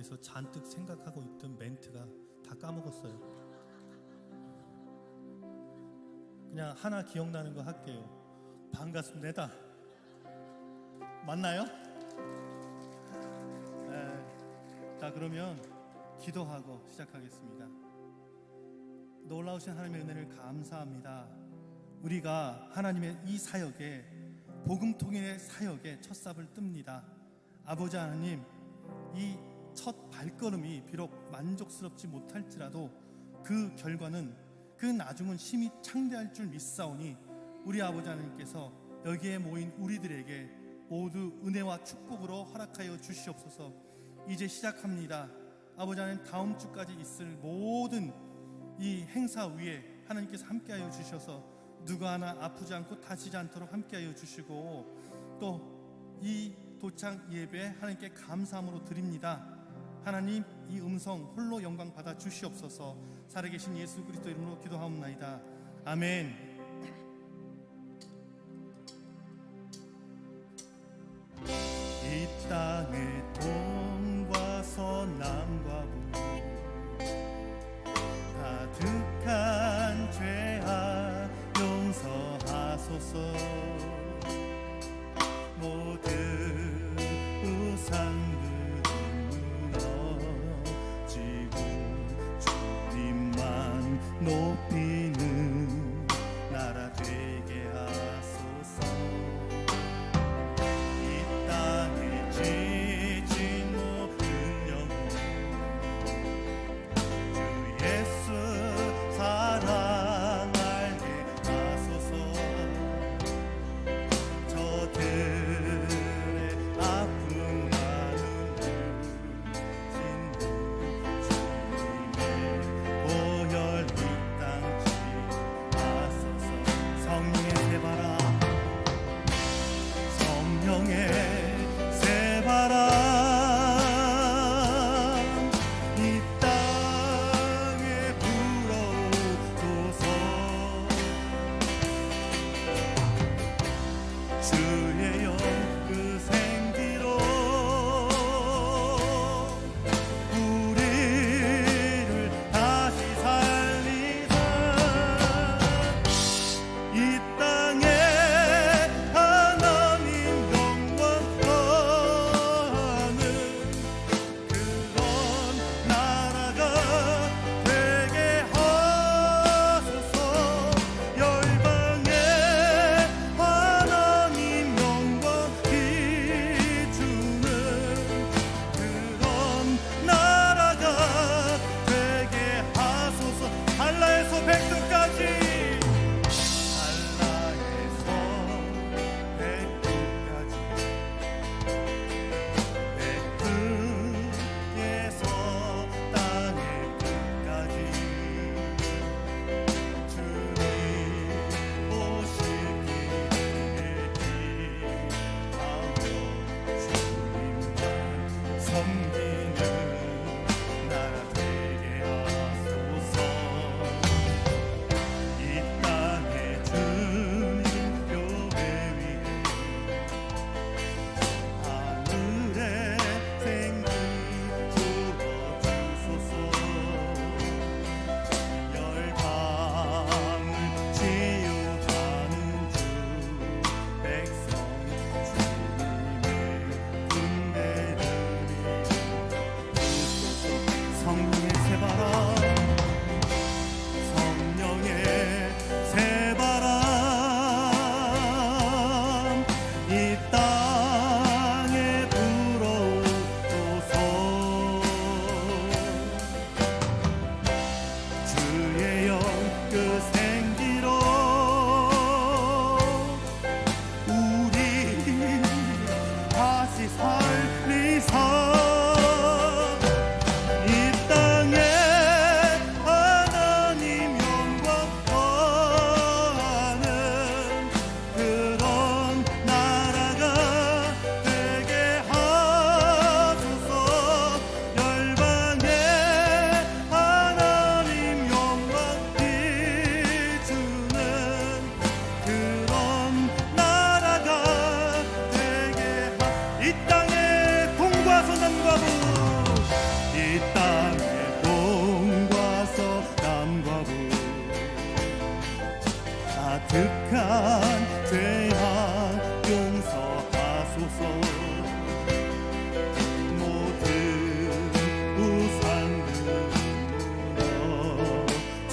머릿속에서 잔뜩 생각하고 있던 멘트가 다 까먹었어요. 그냥 하나 기억나는 거 할게요. 반갑습니다. 맞나요? 네. 자, 그러면 기도하고 시작하겠습니다. 놀라우신 하나님의 은혜를 감사합니다. 우리가 하나님의 이 사역에, 복음통일의 사역에 첫 삽을 뜹니다. 아버지 하나님, 이 첫 발걸음이 비록 만족스럽지 못할지라도 그 결과는, 그 나중은 심히 창대할 줄 믿사오니 우리 아버지 하나님께서 여기에 모인 우리들에게 모두 은혜와 축복으로 허락하여 주시옵소서. 이제 시작합니다. 아버지 하나님, 다음 주까지 있을 모든 이 행사 위에 하나님께서 함께하여 주셔서 누가 하나 아프지 않고 다치지 않도록 함께하여 주시고, 또 이 도창 예배 하나님께 감사함으로 드립니다. 하나님, 이 음성 홀로 영광 받아 주시옵소서. 살아계신 예수 그리스도 이름으로 기도하옵나이다. 아멘. 이 땅의 동과 서남과 북 가득한 죄악 용서하소서. 모든 우상들은 무너지고 주님만 높이는 나라 되게 하소서. 이 땅의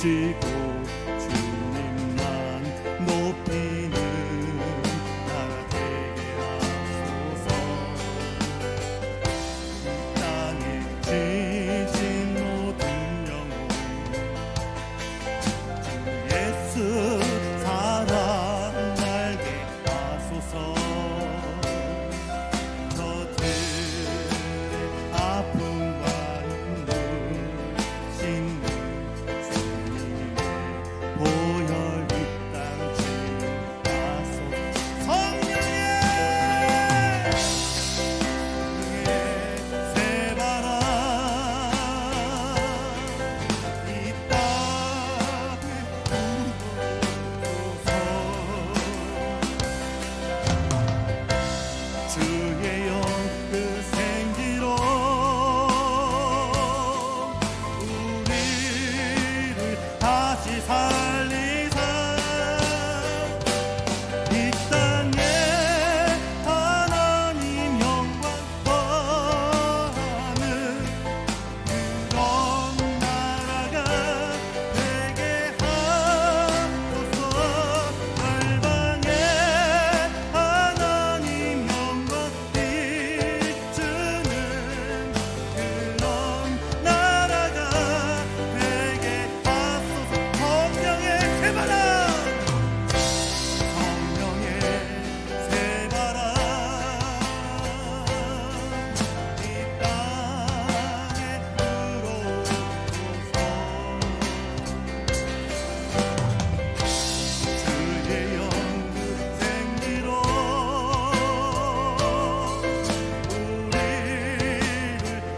지고 주님만 높이는 나라 되게 하소서. 이 땅에 지신 모든 영혼 주 예수 사랑 알게 하소서. 저들의 아픔과 눈물 씻는 주님의 보혈 이 땅 주하소. 성령의 새바람 이 땅에 불어오소서. 주의 영 그 생기로 우리를 다시 살리사 이 땅에 하나님 영광 더하는 그런 나라가 되게 하소서. 열방에 하나님 영광 비추는 그런 나라가 되게 하소서. 성령의 새바람 성령의 새바람 이 땅에 불어오소서. 주의 영그 생기로 우리를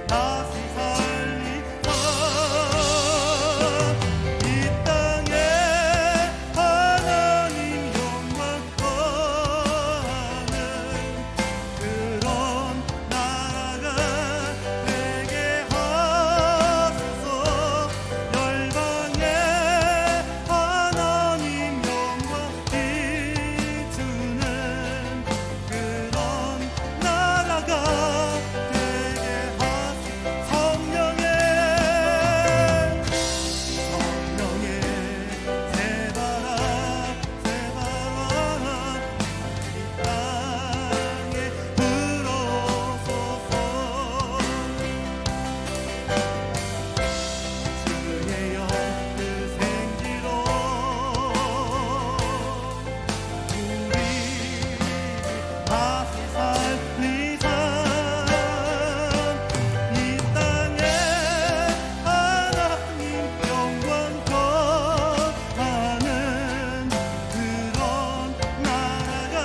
다시 살리사 이 땅에 하나님 영광 더하는 그런 나라가 되게 하소서. 열방에 하나님 영광 비추는 그런 나라가 되게 하소서. 성령의 새바람 이 땅에 불어오소서. 주의 영 그 생기로 우리를 다시 살리사 이 땅에 하나님 영광 더하는 그런 나라가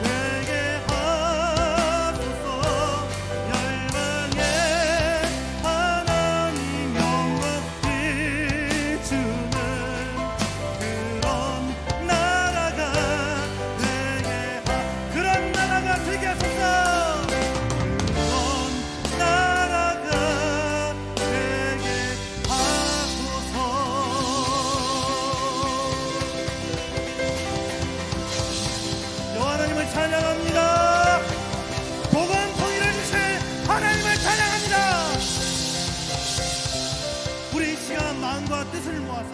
되게 하소서. 열방에 하나님 영광 비추는 그런 나라가 되게 그런 나라가 되게 하소서. 그런 나라가 되게 하소서. 여호와 하나님을 찬양합니다. 복음 통일을 주실 하나님을 찬양합니다. 우리 이 시간 마음과 뜻을 모아서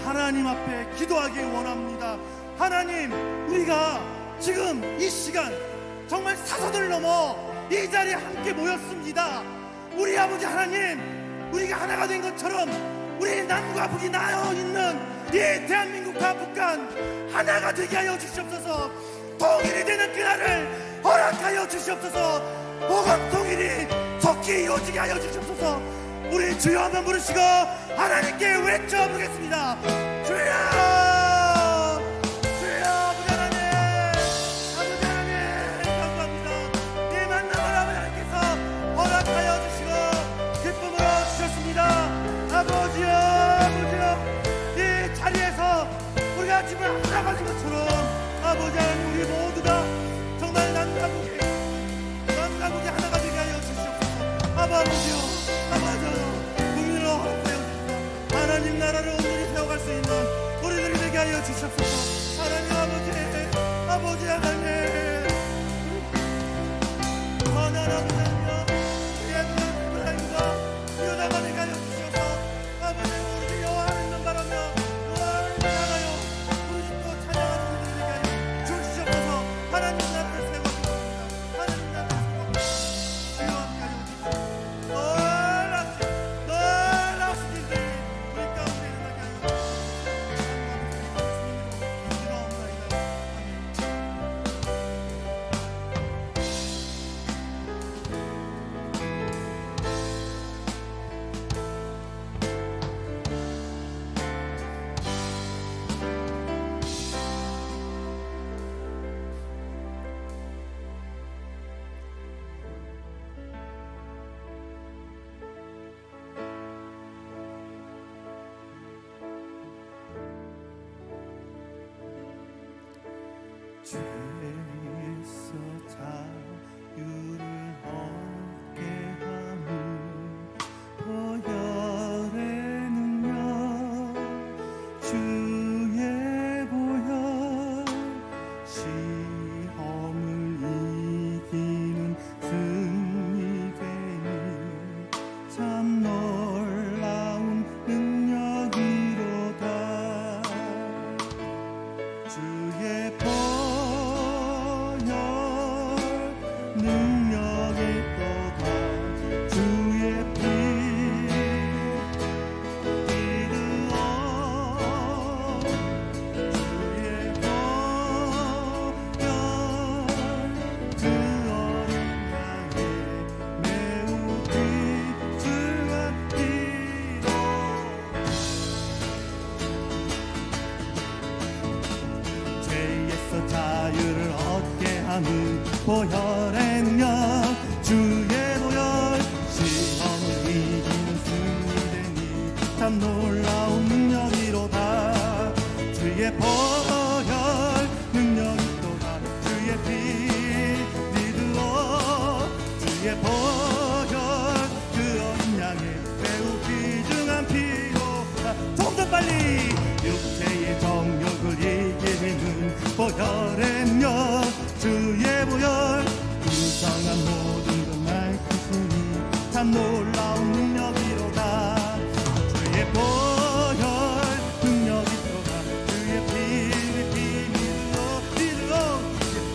하나님 앞에 기도하기 원합니다. 하나님, 우리가 지금 이 시간 정말 사서들 넘어 이 자리에 함께 모였습니다. 우리 아버지 하나님, 우리가 하나가 된 것처럼 우리 남과 북이 나눠 있는 이 대한민국과 북한 하나가 되게 하여 주시옵소서. 통일이 되는 그날을 허락하여 주시옵소서. 복음 통일이 속히 이루어지게 하여 주시옵소서. 우리 주여 한번 부르시고 하나님께 외쳐보겠습니다. 주여, 주여. 아버지 하나님, 아버지 하나님 감사합니다. 이 만남을 아버지 하나님께서 허락하여 주시고 기쁨으로 주셨습니다. 아버지여, 아버지여, 이 자리에서 우리가 지금 하나가 된 것처럼 아버지 하나님, 우리 모두가 정말 남과 북이 하나가 되게 하여 주시옵소서. 아버지요, 아버지요, 국민을 허락하여 주시옵소서. 하나님 나라를 온전히 세워갈 수 있는 우리들이 되게 하여 주시옵소서. 하나님 아버지, 아버지 하나님, 선한 아버지 하나님, 우리의 하나님과 유다가 되게 하여 주시옵소서. 아버지, 우리 여호와 하나님 죄에서 자유를 얻게 하는 보혈의 능력 주의 보혈 시험을 이기는 승리되니 참 놀라운 능력이로다 주의 보혈 능력이 또다 주의 피 이르어 주의 보혈 그 어린 양의 매우 귀중한 피로 죄에서 자유를 얻게 하는 보혈의 능력 주의 보혈 시험을 이기는 승리되니 참 놀라운 능력이로다 주의 보혈 능력이 또다 주의 피 믿으어 주의 보혈 그 어린 양의 매우 귀중한 피로다 좀 더 빨리 육체의 정욕을 이기는 보혈의 능력 주의 보혈 불쌍한 모든 것날 크시니 참 놀라운 능력이로다 주의 보혈 능력이 또다 주의 피 믿으어 주의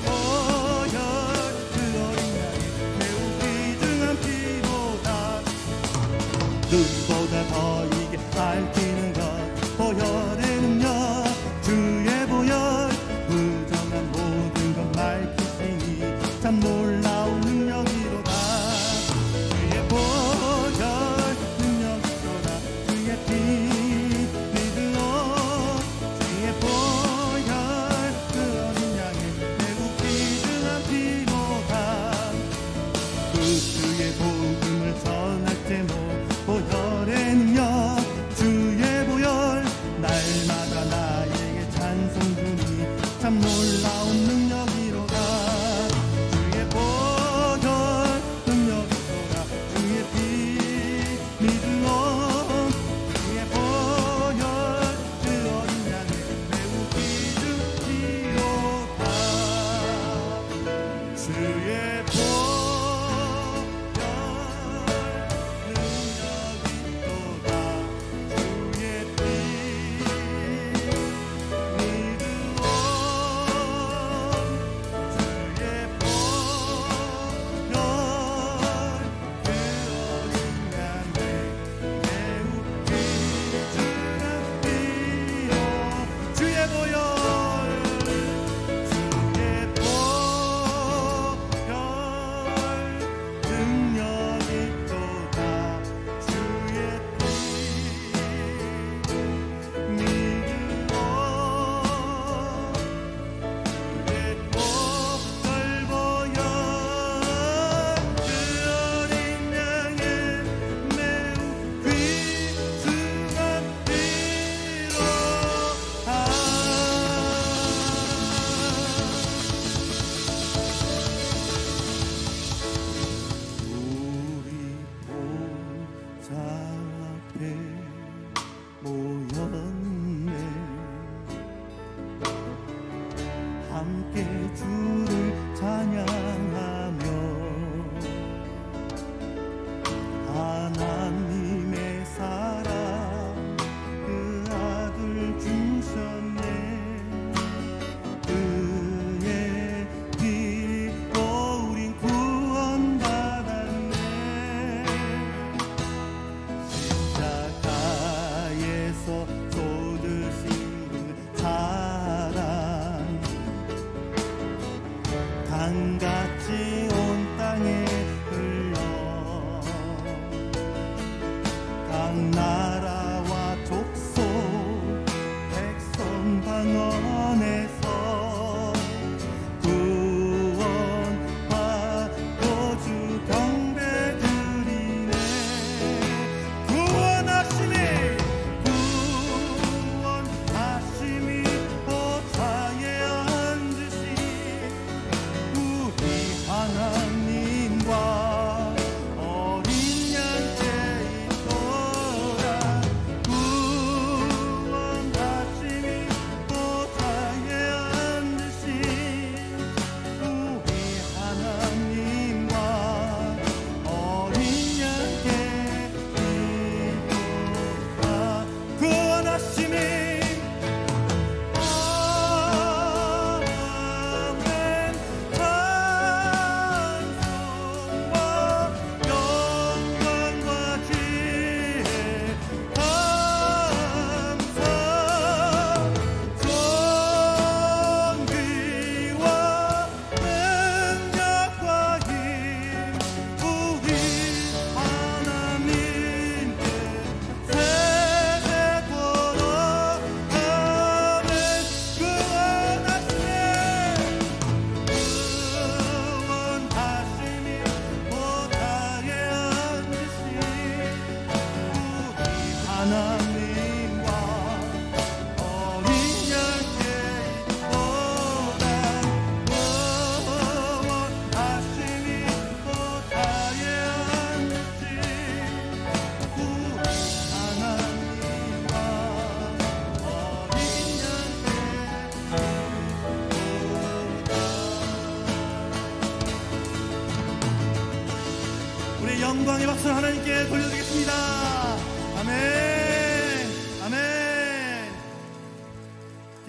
보혈 그 어린 양의 매우 귀중한 피로다 눈보다 더 이게 밝히는 것 보혈의 능력 주의 보혈 부정한 모든 것 밝히시니 참 놀라운 능력이로다 주의 보혈 능력이로다 주의 피 믿으어 주의 보혈 그 어린 양의 매우 귀중한 피로다 그 주의 복음을 전할 때모 보혈의 능력 주의 보혈 날마다 나에게 찬송 주니 참 놀라운 능력이로다 주의 보혈 능력이로다 주의 피 믿으어 주의 보혈 그 어린 양의 매우 귀중한 피로다 주의 보혈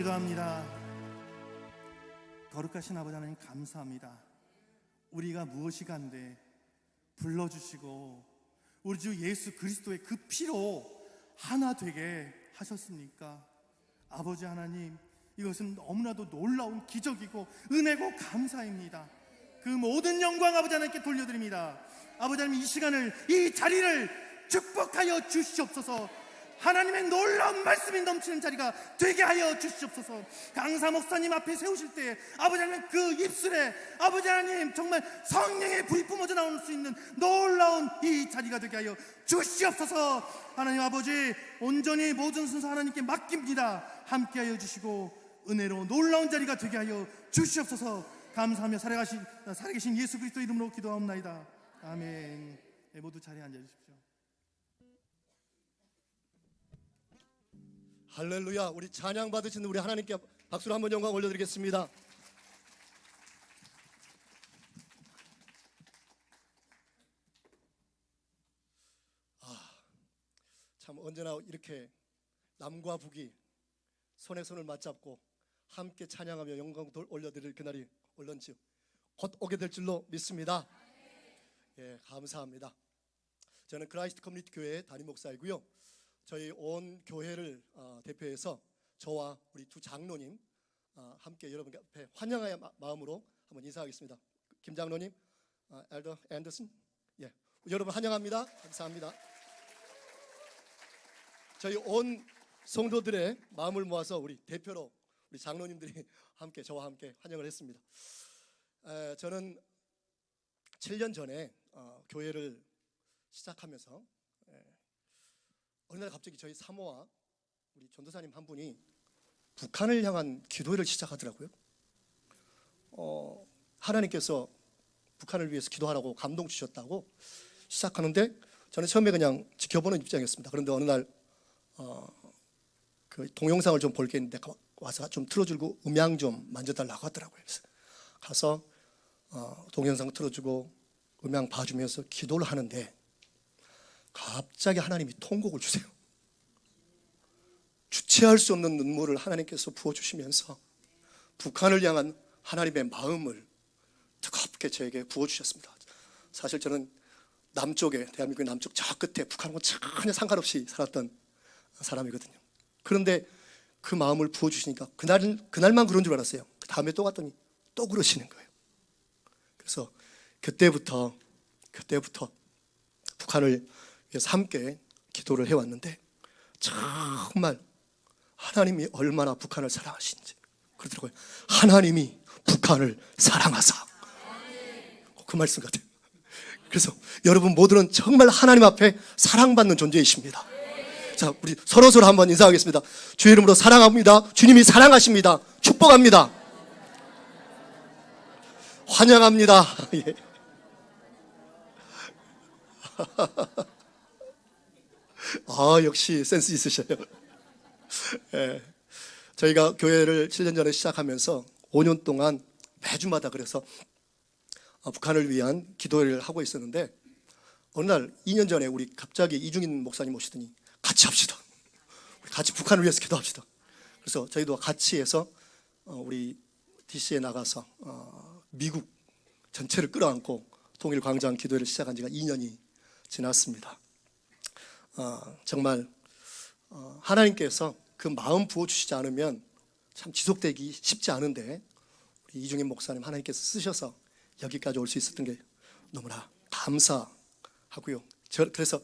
기도합니다. 거룩하신 아버지 하나님 감사합니다. 우리가 무엇이 간데 불러주시고 우리 주 예수 그리스도의 그 피로 하나 되게 하셨습니까? 아버지 하나님, 이것은 너무나도 놀라운 기적이고 은혜고 감사입니다. 그 모든 영광 아버지 하나님께 돌려드립니다. 아버지 하나님, 이 시간을, 이 자리를 축복하여 주시옵소서. 하나님의 놀라운 말씀이 넘치는 자리가 되게 하여 주시옵소서. 강사 목사님 앞에 세우실 때 아버지 하나님, 그 입술에 아버지 하나님 정말 성령의 불이 뿜어져 나올 수 있는 놀라운 이 자리가 되게 하여 주시옵소서. 하나님 아버지, 온전히 모든 순서 하나님께 맡깁니다. 함께하여 주시고 은혜로 놀라운 자리가 되게 하여 주시옵소서. 감사하며 살아계신 예수 그리스도 이름으로 기도하옵나이다. 아멘. 네, 모두 자리에 앉아주십시오. 할렐루야. 우리 찬양 받으시는 우리 하나님께 박수로 한번 영광 올려드리겠습니다. 참 언제나 이렇게 남과 북이 손에 손을 맞잡고 함께 찬양하며 영광 올려드릴 그날이 올런지 곧 오게 될 줄로 믿습니다. 예, 감사합니다. 저는 크라이스트 커뮤니티 교회 담임 목사이고요. 저희 온 교회를 대표해서 저와 우리 두 장로님 함께 여러분 앞에 환영의 마음으로 한번 인사하겠습니다. 김 장로님, 엘더 앤더슨, 예, 여러분 환영합니다. 감사합니다. 저희 온 성도들의 마음을 모아서 우리 대표로 우리 장로님들이 함께 저와 함께 환영을 했습니다. 저는 7년 전에 교회를 시작하면서 어느 날 갑자기 저희 사모와 우리 전도사님 한 분이 북한을 향한 기도회를 시작하더라고요. 하나님께서 북한을 위해서 기도하라고 감동 주셨다고 시작하는데 저는 처음에 그냥 지켜보는 입장이었습니다. 그런데 어느 날 그 동영상을 좀 볼 게 있는데 와서 좀 틀어주고 음향 좀 만져달라고 하더라고요. 그래서 가서 동영상 틀어주고 음향 봐주면서 기도를 하는데 갑자기 하나님이 통곡을 주세요. 주체할 수 없는 눈물을 하나님께서 부어주시면서 북한을 향한 하나님의 마음을 뜨겁게 저에게 부어주셨습니다. 사실 저는 남쪽에, 대한민국의 남쪽 저 끝에 북한과 전혀 상관없이 살았던 사람이거든요. 그런데 그 마음을 부어주시니까 그날만 그런 줄 알았어요. 그 다음에 또 갔더니 또 그러시는 거예요. 그래서 그때부터 북한을 위해서 함께 기도를 해왔는데 정말 하나님이 얼마나 북한을 사랑하시는지 그러더라고요. 하나님이 북한을 사랑하사, 그 말씀 같아요. 그래서 여러분 모두는 정말 하나님 앞에 사랑받는 존재이십니다. 자, 우리 서로 한번 인사하겠습니다. 주 이름으로 사랑합니다. 주님이 사랑하십니다. 축복합니다. 환영합니다. 예. 역시 센스 있으셔요. 예. 저희가 교회를 7년 전에 시작하면서 5년 동안 매주마다 그래서 북한을 위한 기도를 하고 있었는데 어느 날 2년 전에 우리 갑자기 이중인 목사님 오시더니 같이 합시다. 우리 같이 북한을 위해서 기도합시다. 그래서 저희도 같이 해서 우리 DC에 나가서 미국 전체를 끌어안고 통일광장 기도회를 시작한 지가 2년이 지났습니다. 정말 하나님께서 그 마음 부어주시지 않으면 참 지속되기 쉽지 않은데 우리 이중인 목사님 하나님께서 쓰셔서 여기까지 올 수 있었던 게 너무나 감사하고요. 그래서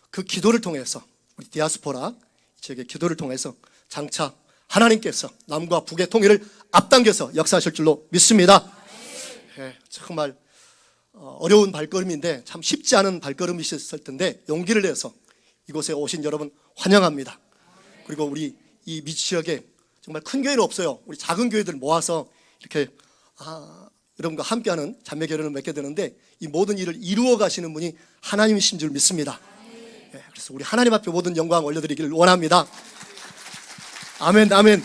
그 기도를 통해서 우리 디아스포라 지역의 기도를 통해서 장차 하나님께서 남과 북의 통일을 앞당겨서 역사하실 줄로 믿습니다. 예, 정말 어려운 발걸음인데 참 쉽지 않은 발걸음이셨을 텐데 용기를 내서 이곳에 오신 여러분 환영합니다. 그리고 우리 이 미지역에 정말 큰 교회는 없어요. 우리 작은 교회들 모아서 이렇게 여러분과 함께하는 자매 교회를 맺게 되는데 이 모든 일을 이루어 가시는 분이 하나님이신 줄 믿습니다. 예, 그래서 우리 하나님 앞에 모든 영광 올려드리기를 원합니다. 아멘, 아멘.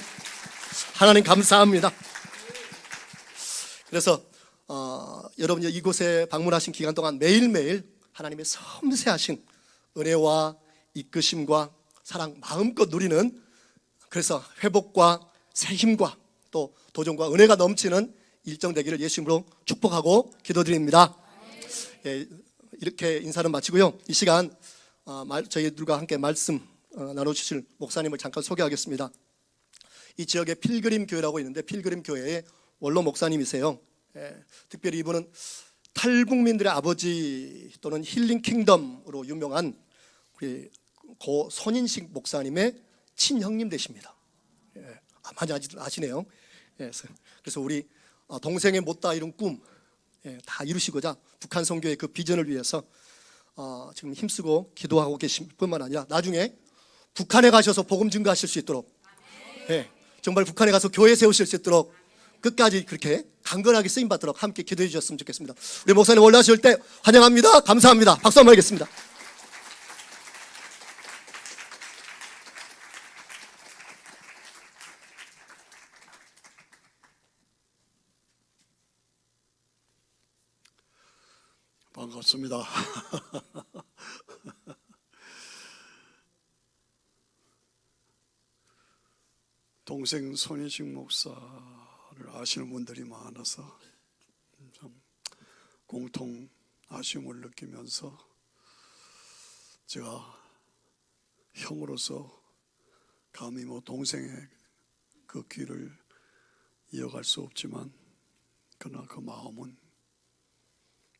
하나님 감사합니다. 그래서 여러분이 이곳에 방문하신 기간 동안 매일매일 하나님의 섬세하신 은혜와 이끄심과 사랑 마음껏 누리는, 그래서 회복과 새 힘과 또 도전과 은혜가 넘치는 일정 되기를 예수님으로 축복하고 기도드립니다. 예, 이렇게 인사는 마치고요. 이 시간 저희들과 함께 말씀 나눠주실 목사님을 잠깐 소개하겠습니다. 이 지역에 필그림 교회라고 있는데 필그림 교회의 원로 목사님이세요. 특별히 이분은 탈북민들의 아버지 또는 힐링 킹덤으로 유명한 우리 고 손인식 목사님의 친형님 되십니다. 많이 아시네요. 그래서 우리 동생의 못다 이룬 꿈 다 이루시고자 북한 선교의 그 비전을 위해서 지금 힘쓰고 기도하고 계실 뿐만 아니라 나중에 북한에 가셔서 복음 증거하실 수 있도록 정말 북한에 가서 교회 세우실 수 있도록 끝까지 그렇게 강건하게 쓰임받도록 함께 기도해 주셨으면 좋겠습니다. 우리 목사님 올라오실 때 환영합니다. 감사합니다. 박수 한번 하겠습니다. 반갑습니다. 동생 손인식 목사를 아시는 분들이 많아서 참 공통 아쉬움을 느끼면서 제가 형으로서 감히 동생의 그 길을 이어갈 수 없지만 그러나 그 마음은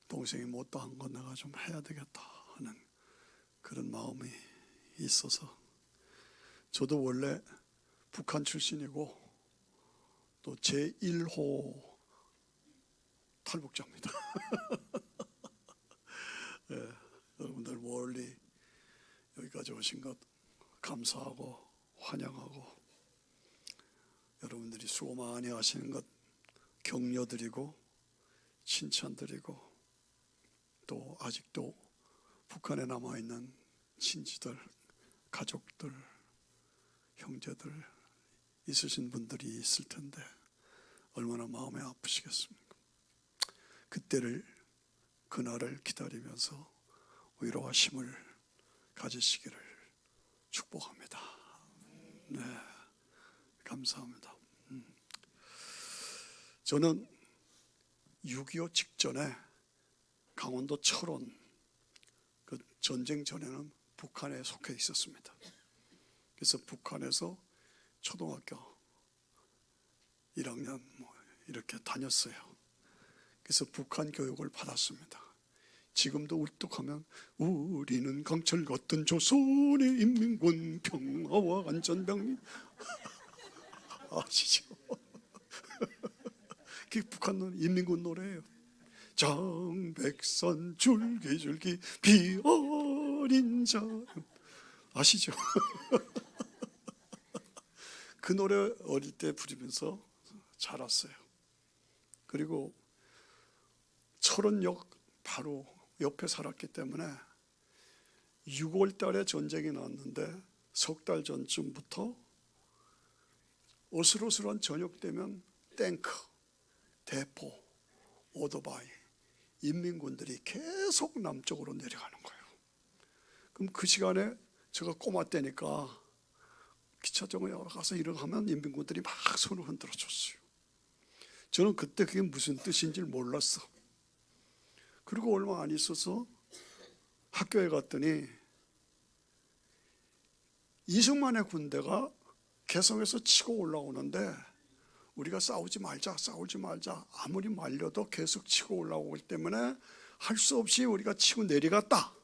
동생이 못다한 건 내가 좀 해야 되겠다 하는 그런 마음이 있어서 저도 원래 북한 출신이고 또 제1호 탈북자입니다. 여러분들 멀리 여기까지 오신 것 감사하고 환영하고 여러분들이 수고 많이 하시는 것 격려드리고 칭찬드리고 또 아직도 북한에 남아있는 친지들, 가족들, 형제들 있으신 분들이 있을 텐데 얼마나 마음이 아프시겠습니까? 그날을 기다리면서 위로와 힘을 가지시기를 축복합니다. 네, 감사합니다. 저는 6.25 직전에 강원도 철원 그 전쟁 전에는 북한에 속해 있었습니다. 그래서 북한에서 초등학교 1학년 이렇게 다녔어요. 그래서 북한 교육을 받았습니다. 지금도 울뚝하면 우리는 강철 같은 조선의 인민군 평화와 안전병리 아시죠? 그게 북한 인민군 노래예요. 장백산 줄기줄기 비 어린 자 아시죠? 그 노래 어릴 때 부르면서 자랐어요. 그리고 철원역 바로 옆에 살았기 때문에 6월 달에 전쟁이 났는데 석 달 전쯤부터 어슬어슬한 저녁 되면 탱크, 대포, 오토바이, 인민군들이 계속 남쪽으로 내려가는 거예요. 그럼 그 시간에 제가 꼬마 때니까 기차정에 가서 이렇게 하면 인민군들이 막 손을 흔들어 줬어요. 저는 그때 그게 무슨 뜻인지 몰랐어. 그리고 얼마 안 있어서 학교에 갔더니 이승만의 군대가 개성에서 치고 올라오는데 우리가 싸우지 말자 아무리 말려도 계속 치고 올라오기 때문에 할 수 없이 우리가 치고 내려갔다.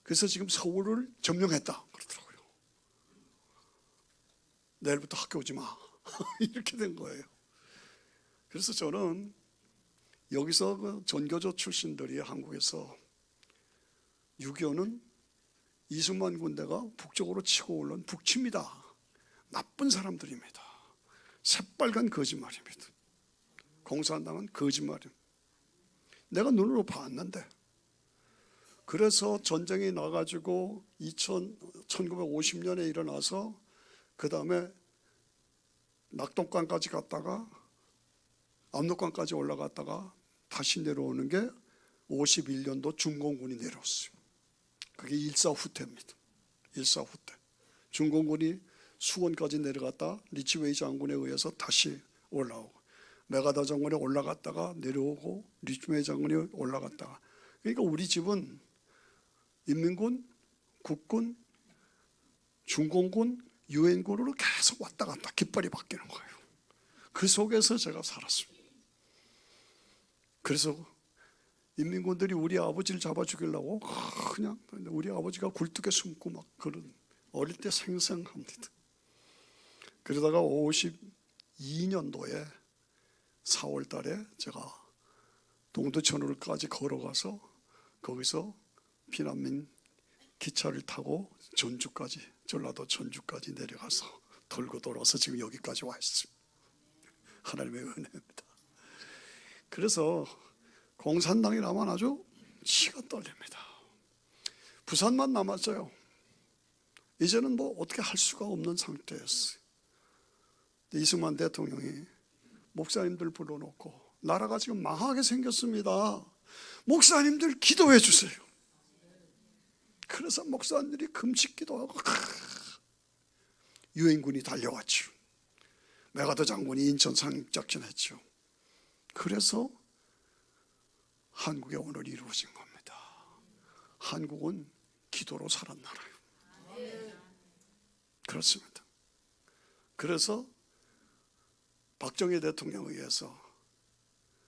그래서 지금 서울을 점령했다 그러더라고요. 내일부터 학교 오지 마 이렇게 된 거예요. 그래서 저는 여기서 그 전교조 출신들이 한국에서 6.25는 이승만 군대가 북쪽으로 치고 올라온 북치입니다. 나쁜 사람들입니다. 새빨간 거짓말입니다. 공산당은 거짓말입니다. 내가 눈으로 봤는데 그래서 전쟁이 나가지고 1950년에 일어나서 그 다음에 낙동강까지 갔다가 압록강까지 올라갔다가 다시 내려오는 게 51년도 중공군이 내려왔어요. 그게 일사후퇴입니다. 일사후퇴. 중공군이 수원까지 내려갔다 리치웨이 장군에 의해서 다시 올라오고, 메가더 장군이 올라갔다가 내려오고 리치웨이 장군이 올라갔다가. 그러니까 우리 집은 인민군, 국군, 중공군, 유엔군으로 계속 왔다 갔다 깃발이 바뀌는 거예요. 그 속에서 제가 살았습니다. 그래서 인민군들이 우리 아버지를 잡아 죽이려고 그냥 우리 아버지가 굴뚝에 숨고 막 그런, 어릴 때 생생합니다. 그러다가 52년도에 4월 달에 제가 동두천으로까지 걸어가서 거기서 피난민 기차를 타고 전주까지, 전라도 전주까지 내려가서 돌고 돌아서 지금 여기까지 와 있습니다. 하나님의 은혜입니다. 그래서 공산당이라면 아주 치가 떨립니다. 부산만 남았어요. 이제는 뭐 어떻게 할 수가 없는 상태였어요. 이승만 대통령이 목사님들 불러놓고 나라가 지금 망하게 생겼습니다. 목사님들 기도해 주세요. 그래서 목사님들이 금식 기도하고 유엔군이 달려왔죠. 메가더 장군이 인천 상륙작전했죠. 그래서 한국의 오늘이 이루어진 겁니다. 한국은 기도로 살은 나라예요. 그렇습니다. 그래서 박정희 대통령에 의해서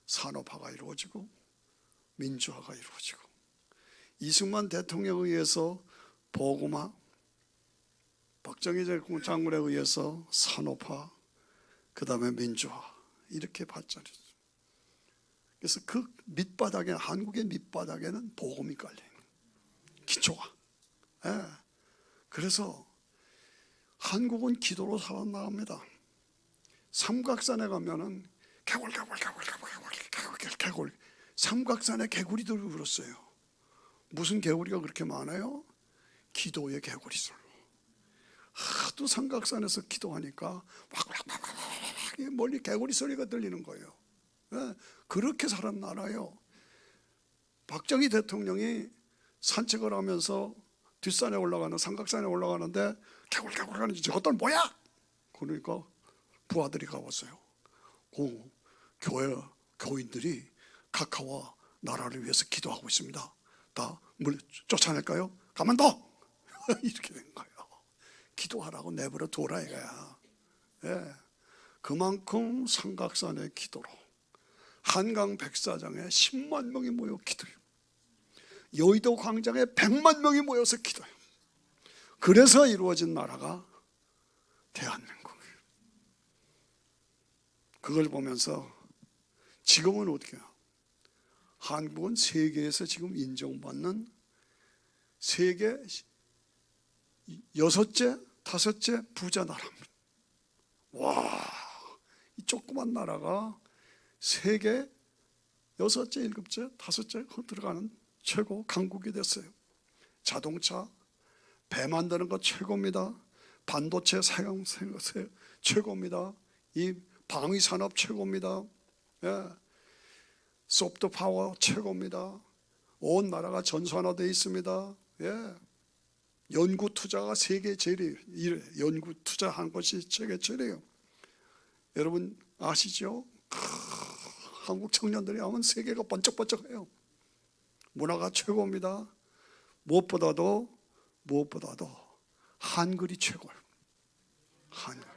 산업화가 이루어지고 민주화가 이루어지고, 이승만 대통령에 의해서 보고마, 박정희 장군에 의해서 산업화, 그 다음에 민주화, 이렇게 발전했어요. 그래서 그 밑바닥에, 한국의 밑바닥에는 복음이 깔려요. 기초가. 예. 그래서 한국은 기도로 살아나갑니다. 삼각산에 가면은 개굴, 삼각산에 개구리들이 울었어요. 무슨 개구리가 그렇게 많아요? 기도의 개구리들. 하도 삼각산에서 기도하니까 멀리 개구리 소리가 들리는 거예요. 네, 그렇게 살아나라요. 박정희 대통령이 산책을 하면서 뒷산에 올라가는, 삼각산에 올라가는데 개굴 하는지 저것들 뭐야? 그러니까 부하들이 가봤어요. 그 교인들이 각하와 나라를 위해서 기도하고 있습니다. 다 물리 쫓아낼까요? 가만둬! 이렇게 된 거예요. 기도하라고 내버려 둬라 이거야. 예. 그만큼 삼각산의 기도로 한강 백사장에 10만 명이 모여 기도해요. 여의도 광장에 100만 명이 모여서 기도해요. 그래서 이루어진 나라가 대한민국이에요. 그걸 보면서 지금은 어떻게 해요? 한국은 세계에서 지금 인정받는 세계 6째, 5째 부자 나라입니다. 와, 이 조그만 나라가 세계 6째, 7째, 5째 들어가는 최고 강국이 됐어요. 자동차, 배 만드는 거 최고입니다. 반도체 사용 최고입니다. 이 방위 산업 최고입니다. 예. 소프트 파워 최고입니다. 온 나라가 전산화되어 있습니다. 예. 연구 투자가 세계 제일이에요. 연구 투자한 것이 세계 제일이에요. 여러분 아시죠? 한국 청년들이 하면 세계가 번쩍번쩍해요. 문화가 최고입니다. 무엇보다도 한글이 최고예요. 한글.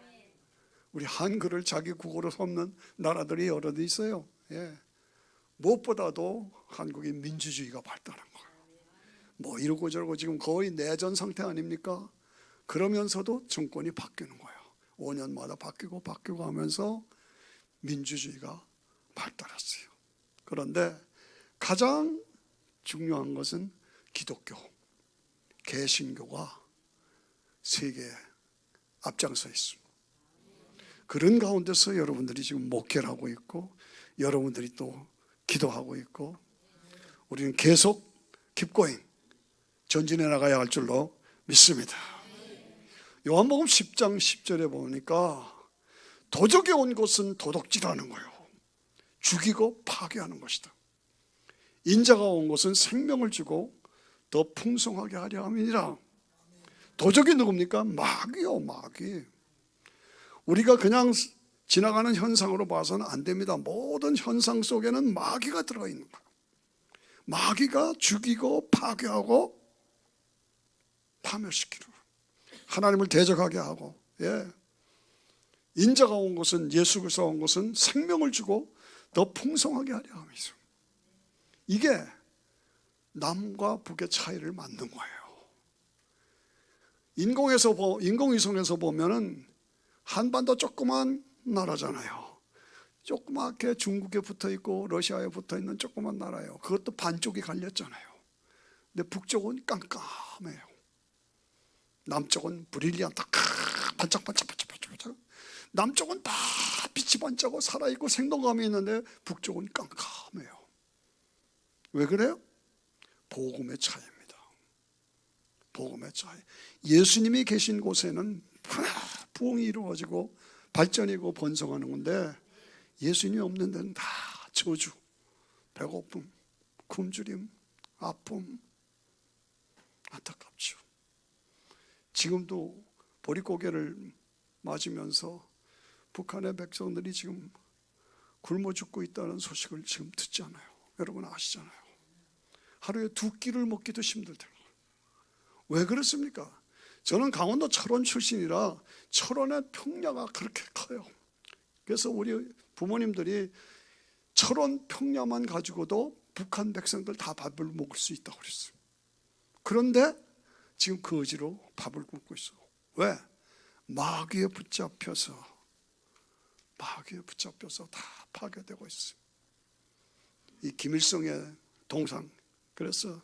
우리 한글을 자기 국어로 삼는 나라들이 여러 데 있어요. 예. 무엇보다도 한국의 민주주의가 발달한 거예요. 뭐 이러고 저러고 지금 거의 내전 상태 아닙니까? 그러면서도 정권이 바뀌는 거예요. 5년마다 바뀌고 하면서 민주주의가 발달했어요. 그런데 가장 중요한 것은 기독교, 개신교가 세계에 앞장서 있습니다. 그런 가운데서 여러분들이 지금 목회를 하고 있고, 여러분들이 또 기도하고 있고, 우리는 계속 킵고잉 전진해 나가야 할 줄로 믿습니다. 요한복음 10장 10절에 보니까 도적이 온 것은 도둑질하는 거예요. 죽이고 파괴하는 것이다. 인자가 온 것은 생명을 주고 더 풍성하게 하려 함이니라. 도적이 누굽니까? 마귀요, 마귀. 우리가 그냥 지나가는 현상으로 봐서는 안 됩니다. 모든 현상 속에는 마귀가 들어가 있는 거예요. 마귀가 죽이고 파괴하고 파멸시키는 거예요. 하나님을 대적하게 하고, 인자가 온 것은, 예수 그리스도가 온 것은 생명을 주고 더 풍성하게 하려 함이죠. 이게 남과 북의 차이를 만든 거예요. 인공위성에서 보면은 한반도 조그만 나라잖아요. 조그맣게 중국에 붙어 있고 러시아에 붙어 있는 조그만 나라예요. 그것도 반쪽이 갈렸잖아요. 근데 북쪽은 깜깜해요. 남쪽은 브릴리안트 반짝반짝. 남쪽은 다 빛이 반짝고 살아있고 생동감이 있는데 북쪽은 깜깜해요. 왜 그래요? 복음의 차이입니다. 복음의 차이. 예수님이 계신 곳에는 부흥이 이루어지고 발전이고 번성하는 건데, 예수님이 없는 데는 다 저주, 배고픔, 굶주림, 아픔. 안타깝죠. 지금도 보릿고개를 맞으면서 북한의 백성들이 지금 굶어 죽고 있다는 소식을 지금 듣잖아요. 여러분 아시잖아요. 하루에 2끼를 먹기도 힘들대요. 왜 그렇습니까? 저는 강원도 철원 출신이라 철원의 평야가 그렇게 커요. 그래서 우리 부모님들이 철원 평야만 가지고도 북한 백성들 다 밥을 먹을 수 있다고 그랬어요. 그런데 지금 그 의지로 밥을 굶고 있어. 왜? 마귀에 붙잡혀서 다 파괴되고 있어요. 이 김일성의 동상, 그래서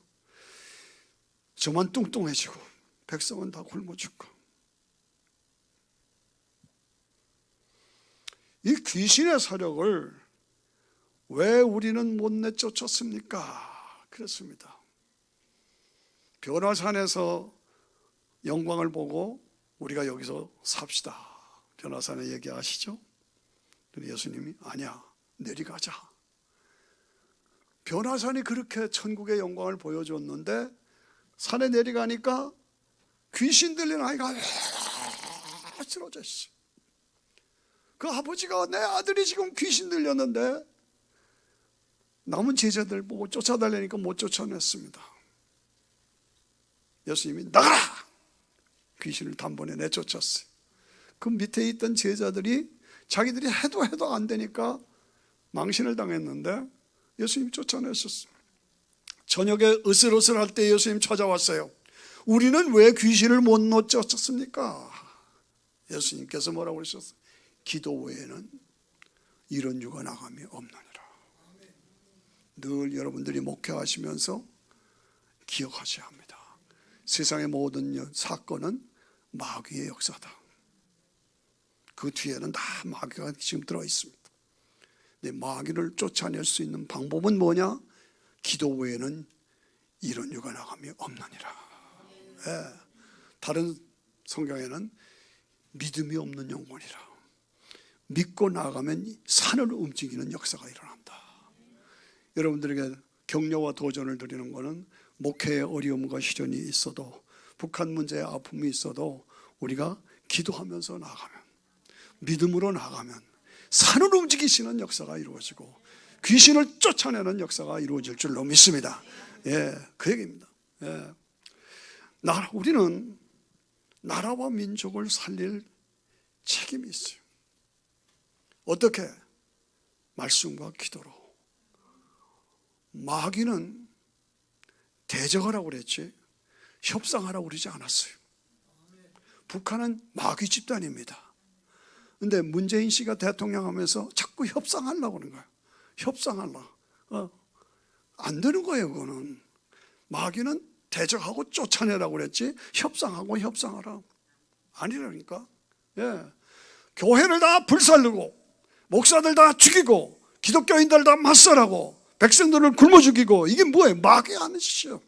저만 뚱뚱해지고 백성은 다 굶어 죽고. 이 귀신의 사력을 왜 우리는 못 내쫓았습니까? 그렇습니다. 변화산에서 영광을 보고 우리가 여기서 삽시다. 변화산에 얘기하시죠? 예수님이 아니야, 내려가자. 변화산이 그렇게 천국의 영광을 보여줬는데 산에 내려가니까 귀신 들린 아이가 쓰러져 있어. 그 아버지가 내 아들이 지금 귀신 들렸는데 남은 제자들 보고 쫓아달라니까 못 쫓아냈습니다. 예수님이 나가라! 귀신을 단번에 내쫓았어요. 그 밑에 있던 제자들이 자기들이 해도 안 되니까 망신을 당했는데 예수님이 쫓아내셨어요. 저녁에 으슬으슬할 때 예수님 찾아왔어요. 우리는 왜 귀신을 못 내쫓았습니까? 예수님께서 뭐라고 그러셨어요? 기도 외에는 이런 유언함이 없느니라. 늘 여러분들이 목회하시면서 기억하셔야 합니다. 세상의 모든 사건은 마귀의 역사다. 그 뒤에는 다 마귀가 지금 들어있습니다. 근데 마귀를 쫓아낼 수 있는 방법은 뭐냐? 기도 외에는 이런 유언함이 없느니라. 다른 성경에는 믿음이 없는 영혼이라. 믿고 나가면 산을 움직이는 역사가 일어난다. 여러분들에게 격려와 도전을 드리는 것은 목회에 어려움과 시련이 있어도, 북한 문제에 아픔이 있어도 우리가 기도하면서 나가면, 믿음으로 나가면 산을 움직이시는 역사가 이루어지고 귀신을 쫓아내는 역사가 이루어질 줄로 믿습니다. 그 얘기입니다. 우리는 나라와 민족을 살릴 책임이 있어요. 어떻게? 말씀과 기도로. 마귀는 대적하라고 그랬지 협상하라고 그러지 않았어요. 북한은 마귀 집단입니다. 근데 문재인 씨가 대통령 하면서 자꾸 협상하려고 그러는 거예요. 협상하려고. 안 되는 거예요, 그거는. 마귀는 대적하고 쫓아내라고 그랬지 협상하라. 아니라니까. 교회를 다 불살르고 목사들 다 죽이고 기독교인들 다 맞설하고 백성들을 굶어 죽이고, 이게 뭐예요? 마귀 하는 짓이요.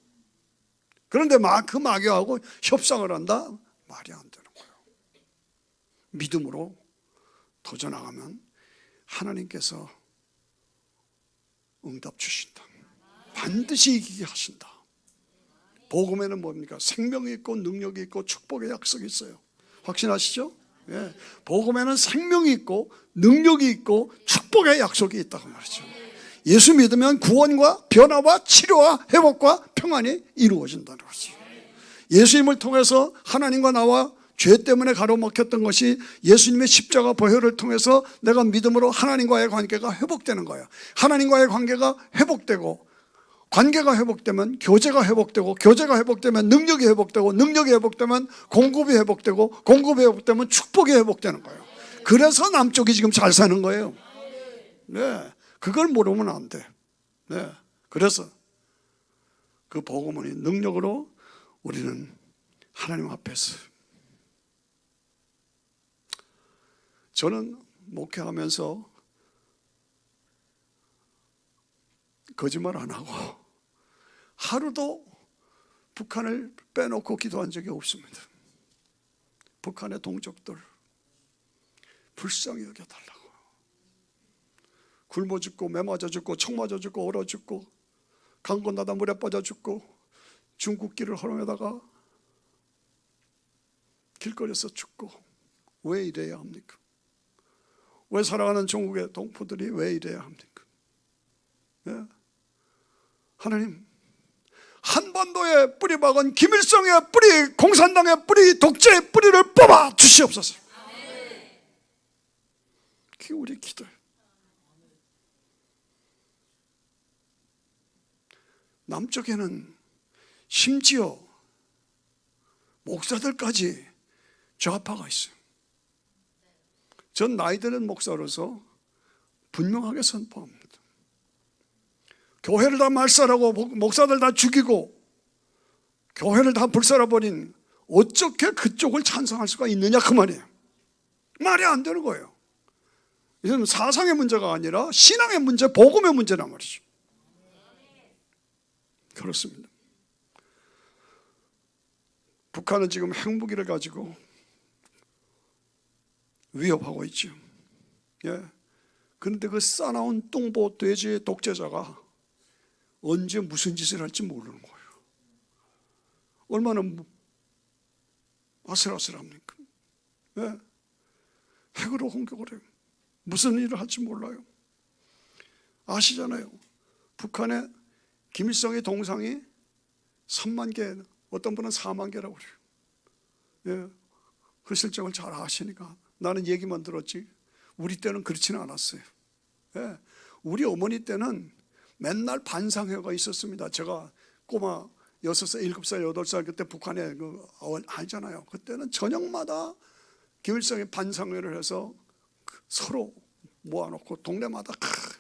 그런데 그 마귀하고 협상을 한다? 말이 안 되는 거예요. 믿음으로 도전하면 하나님께서 응답 주신다. 반드시 이기게 하신다. 복음에는 뭡니까? 생명이 있고 능력이 있고 축복의 약속이 있어요. 확신하시죠? 예. 복음에는 생명이 있고 능력이 있고 축복의 약속이 있다고 말이죠. 예수 믿으면 구원과 변화와 치료와 회복과 평안이 이루어진다는 거죠. 예수님을 통해서 하나님과 나와 죄 때문에 가로막혔던 것이 예수님의 십자가 보혈을 통해서 내가 믿음으로 하나님과의 관계가 회복되는 거예요. 하나님과의 관계가 회복되고, 관계가 회복되면 교제가 회복되고, 교제가 회복되면 능력이 회복되고, 능력이 회복되면 공급이 회복되고, 공급이 회복되면 축복이 회복되는 거예요. 그래서 남쪽이 지금 잘 사는 거예요. 네, 그걸 모르면 안 돼. 네, 그래서 그 복음의 능력으로 우리는 하나님 앞에서, 저는 목회하면서 거짓말 안 하고 하루도 북한을 빼놓고 기도한 적이 없습니다. 북한의 동족들 불쌍히 여겨달라고. 굶어 죽고 매 맞아 죽고 총 맞아 죽고 얼어 죽고 강 건너다 물에 빠져 죽고 중국길을 허름에다가 길거리에서 죽고 왜 이래야 합니까? 왜 살아가는 중국의 동포들이 왜 이래야 합니까? 네? 하나님, 한반도에 뿌리 박은 김일성의 뿌리, 공산당의 뿌리, 독재의 뿌리를 뽑아 주시옵소서. 그게 우리 기도예요. 남쪽에는 심지어 목사들까지 좌파가 있어요. 전 나이 드는 목사로서 분명하게 선포합니다. 교회를 다 말살하고 목사들 다 죽이고 교회를 다 불살아버린, 어떻게 그쪽을 찬성할 수가 있느냐 그 말이에요. 말이 안 되는 거예요. 이건 사상의 문제가 아니라 신앙의 문제, 복음의 문제란 말이죠. 그렇습니다. 북한은 지금 핵무기를 가지고 위협하고 있죠. 예. 그런데 그 싸나운 똥보 돼지의 독재자가 언제 무슨 짓을 할지 모르는 거예요. 얼마나 아슬아슬합니까? 예. 핵으로 공격을 해요. 무슨 일을 할지 몰라요. 아시잖아요. 북한의 김일성의 동상이 3만 개, 어떤 분은 4만 개라고 그래요. 예. 그 실정을 잘 아시니까. 나는 얘기만 들었지 우리 때는 그렇지는 않았어요. 예. 우리 어머니 때는 맨날 반상회가 있었습니다. 제가 꼬마 6살, 7살, 8살 그때 북한에 알잖아요. 그때는 저녁마다 김일성이 반상회를 해서 서로 모아놓고 동네마다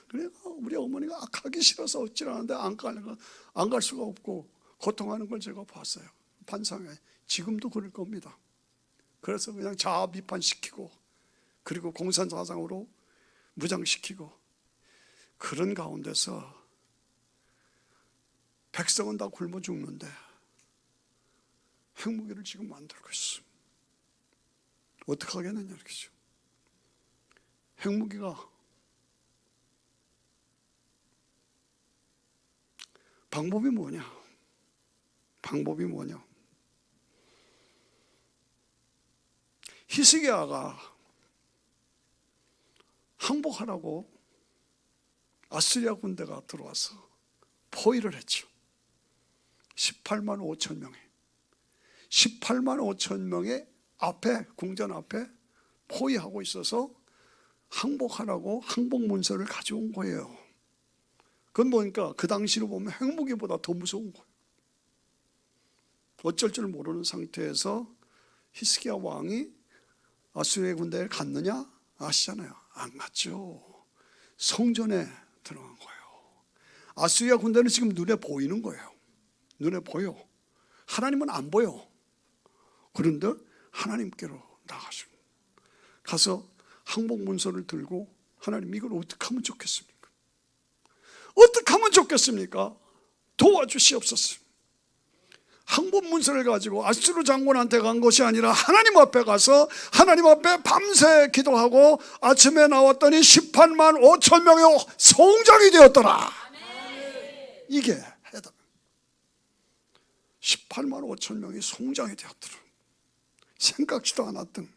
그러니까 우리 어머니가 가기 싫어서 어찌라는데 안 갈 수가 없고 고통하는 걸 제가 봤어요. 반상회. 지금도 그럴 겁니다. 그래서 그냥 자아 비판시키고 그리고 공산사상으로 무장시키고 그런 가운데서 백성은 다 굶어 죽는데 핵무기를 지금 만들고 있어. 어떻게 하겠느냐 이렇게죠. 핵무기가 방법이 뭐냐? 방법이 뭐냐? 히스기야가 항복하라고 아스리아 군대가 들어와서 포위를 했죠. 18만 5천 명에 18만 5천 명의 앞에 궁전 앞에 포위하고 있어서 항복하라고 항복문서를 가져온 거예요. 그건 뭐니까 그 당시로 보면 핵무기보다 더 무서운 거예요. 어쩔 줄 모르는 상태에서 히스기야 왕이 아수르의 군대에 갔느냐? 아시잖아요. 안 갔죠. 성전에 들어간 거예요. 아수리아 군대는 지금 눈에 보이는 거예요. 눈에 보여. 하나님은 안 보여. 그런데 하나님께로 나가시고 가서 항복문서를 들고 하나님 이걸 어떻게 하면 좋겠습니까? 어떻게 하면 좋겠습니까? 도와주시옵소서. 항복문서를 가지고 아수르 장군한테 간 것이 아니라 하나님 앞에 가서 하나님 앞에 밤새 기도하고 아침에 나왔더니 18만 5천 명의 성장이 되었더라. 이게 해답. 18만 5천 명이 송장이 되었더라. 생각지도 않았던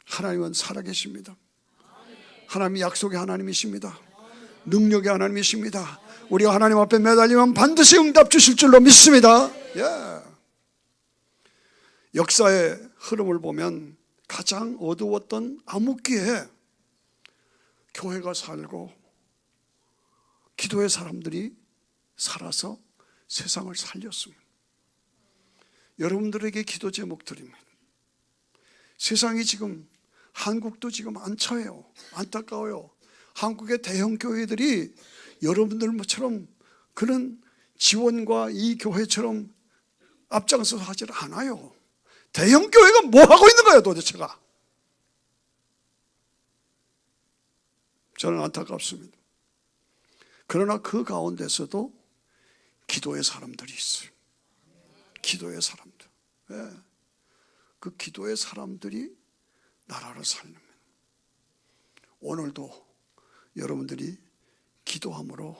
하나님은 살아계십니다. 하나님이 약속의 하나님이십니다. 능력의 하나님이십니다. 우리가 하나님 앞에 매달리면 반드시 응답 주실 줄로 믿습니다. 역사의 흐름을 보면 가장 어두웠던 암흑기에 교회가 살고 기도의 사람들이 살아서 세상을 살렸습니다. 여러분들에게 기도 제목 드립니다. 세상이 지금, 한국도 지금 안처해요. 안타까워요. 한국의 대형 교회들이 여러분들처럼 그런 지원과 이 교회처럼 앞장서서 하질 않아요. 대형 교회가 뭐 하고 있는 거예요 도대체가? 저는 안타깝습니다. 그러나 그 가운데서도 기도의 사람들이 있어요. 기도의 사람들. 그 기도의 사람들이 나라를 살립니다. 오늘도 여러분들이 기도함으로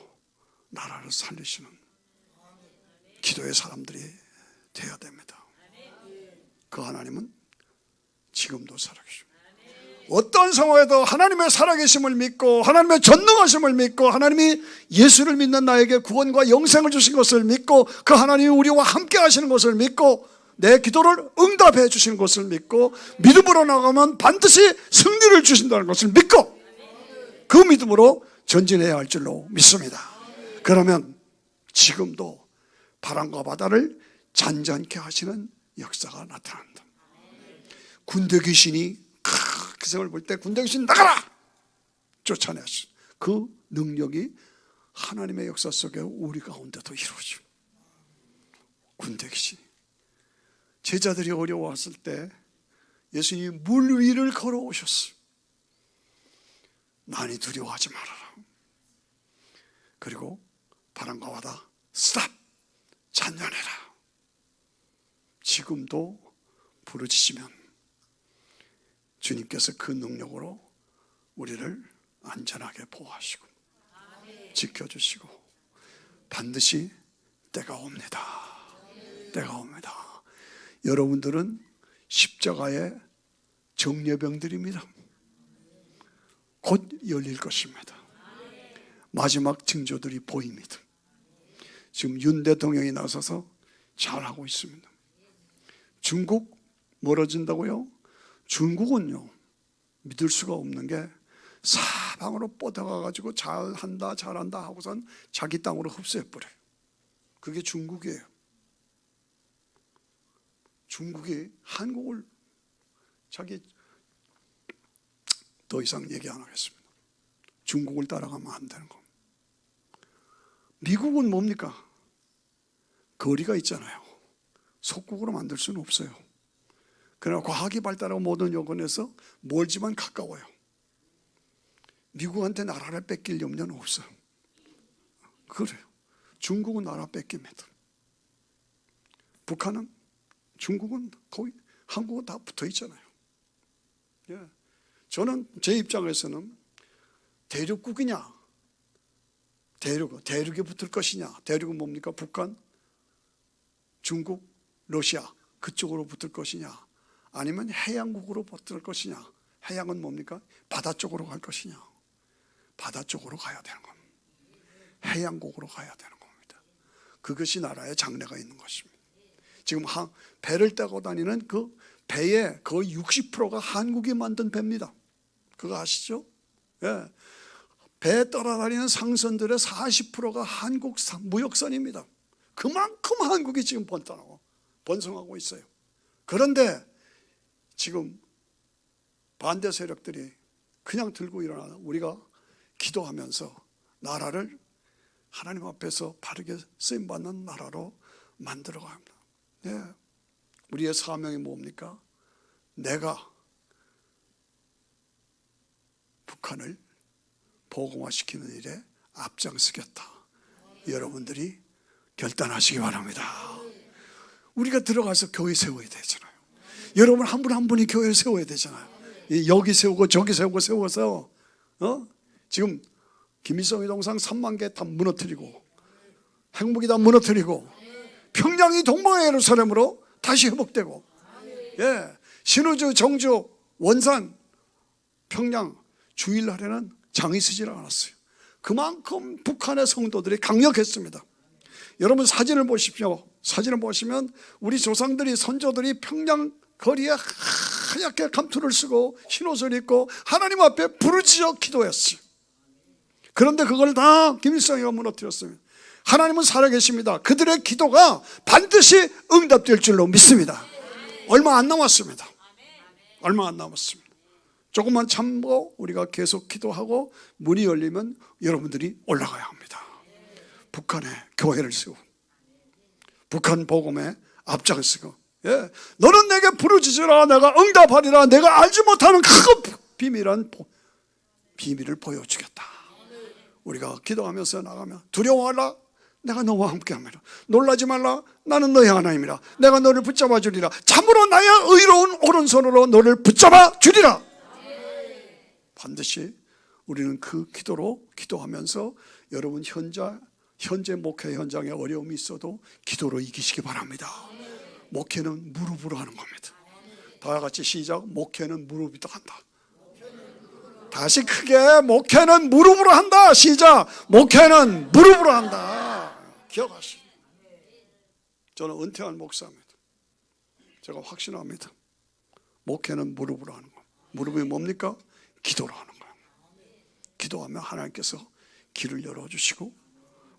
나라를 살리시는 기도의 사람들이 되어야 됩니다. 그 하나님은 지금도 살아계십니다. 어떤 상황에도 하나님의 살아계심을 믿고 하나님의 전능하심을 믿고 하나님이 예수를 믿는 나에게 구원과 영생을 주신 것을 믿고 그 하나님이 우리와 함께 하시는 것을 믿고 내 기도를 응답해 주시는 것을 믿고 믿음으로 나가면 반드시 승리를 주신다는 것을 믿고 그 믿음으로 전진해야 할 줄로 믿습니다. 그러면 지금도 바람과 바다를 잔잔케 하시는 역사가 나타난다. 군대 귀신이 기생을 볼 때 군대 귀신 나가라! 쫓아내었어. 그 능력이 하나님의 역사 속에 우리 가운데도 이루어집니다. 군대 귀신. 제자들이 어려워했을 때 예수님이 물 위를 걸어오셨어요. 많이 두려워하지 말아라. 그리고 바람과 바다 스탑! 잔잔해라. 지금도 부르짖으면 주님께서 그 능력으로 우리를 안전하게 보호하시고 지켜주시고 반드시 때가 옵니다. 때가 옵니다. 여러분들은 십자가의 정예병들입니다. 곧 열릴 것입니다. 마지막 징조들이 보입니다. 지금 윤 대통령이 나서서 잘하고 있습니다. 중국 멀어진다고요? 중국은요 믿을 수가 없는 게 사방으로 뻗어가가지고 잘한다 잘한다 하고선 자기 땅으로 흡수해버려요. 그게 중국이에요. 중국이 한국을 자기 더 이상 얘기 안 하겠습니다. 중국을 따라가면 안 되는 겁니다. 미국은 뭡니까? 거리가 있잖아요. 속국으로 만들 수는 없어요. 그러나 과학이 발달하고 모든 여건에서 멀지만 가까워요. 미국한테 나라를 뺏길 염려는 없어요. 그래요. 중국은 나라 뺏깁니다. 북한은, 중국은 거의 한국은 다 붙어 있잖아요. 저는 제 입장에서는 대륙국이냐, 대륙에 붙을 것이냐, 대륙은 뭡니까? 북한, 중국, 러시아 그쪽으로 붙을 것이냐, 아니면 해양국으로 붙을 것이냐. 해양은 뭡니까? 바다 쪽으로 갈 것이냐. 바다 쪽으로 가야 되는 겁니다. 해양국으로 가야 되는 겁니다. 그것이 나라의 장래가 있는 것입니다. 지금 배를 타고 다니는 그 배의 거의 60%가 한국이 만든 배입니다. 그거 아시죠? 배에 따라다니는 상선들의 40%가 한국 무역선입니다. 그만큼 한국이 지금 번성하고 있어요. 그런데 지금 반대 세력들이 그냥 들고 일어나 우리가 기도하면서 나라를 하나님 앞에서 바르게 쓰임받는 나라로 만들어가야 합니다. 우리의 사명이 뭡니까? 내가 북한을 복음화시키는 일에 앞장서겠다. 여러분들이 결단하시기 바랍니다. 우리가 들어가서 교회 세워야 되잖아요. 여러분 한 분 한 분이 교회를 세워야 되잖아요. 여기 세우고 저기 세우고 세워서 지금 김일성 동상 3만 개 다 무너뜨리고 핵무기 다 무너뜨리고 평양이 동방의 예루살렘으로 다시 회복되고, 신우주, 정주, 원산, 평양 주일날에는 장이 서질 않았어요. 그만큼 북한의 성도들이 강력했습니다. 여러분 사진을 보십시오. 사진을 보시면 우리 조상들이, 선조들이 평양 거리에 하얗게 감투를 쓰고 흰 옷을 입고 하나님 앞에 부르짖어 기도했어요. 그런데 그걸 다 김일성이가 무너뜨렸습니다. 하나님은 살아계십니다. 그들의 기도가 반드시 응답될 줄로 믿습니다. 얼마 안 남았습니다. 얼마 안 남았습니다. 조금만 참고 우리가 계속 기도하고 문이 열리면 여러분들이 올라가야 합니다. 북한에 교회를 세우고 북한 복음에 앞장서고, 너는 내게 부르짖으라 내가 응답하리라. 내가 알지 못하는 큰 비밀을 보여주겠다. 우리가 기도하면서 나가면 두려워하라 내가 너와 함께합니다. 놀라지 말라 나는 너의 하나님이라. 내가 너를 붙잡아 주리라. 참으로 나의 의로운 오른손으로 너를 붙잡아 주리라. 반드시 우리는 그 기도로 기도하면서 여러분 현재 목회 현장에 어려움이 있어도 기도로 이기시기 바랍니다. 목회는 무릎으로 하는 겁니다. 다 같이 시작. 목회는 무릎이다 한다. 다시 크게. 목회는 무릎으로 한다. 시작. 목회는 무릎으로 한다. 기억하시오. 저는 은퇴한 목사입니다. 제가 확신합니다. 목회는 무릎으로 하는 거예요. 무릎이 뭡니까? 기도로 하는 거예요. 기도하면 하나님께서 길을 열어주시고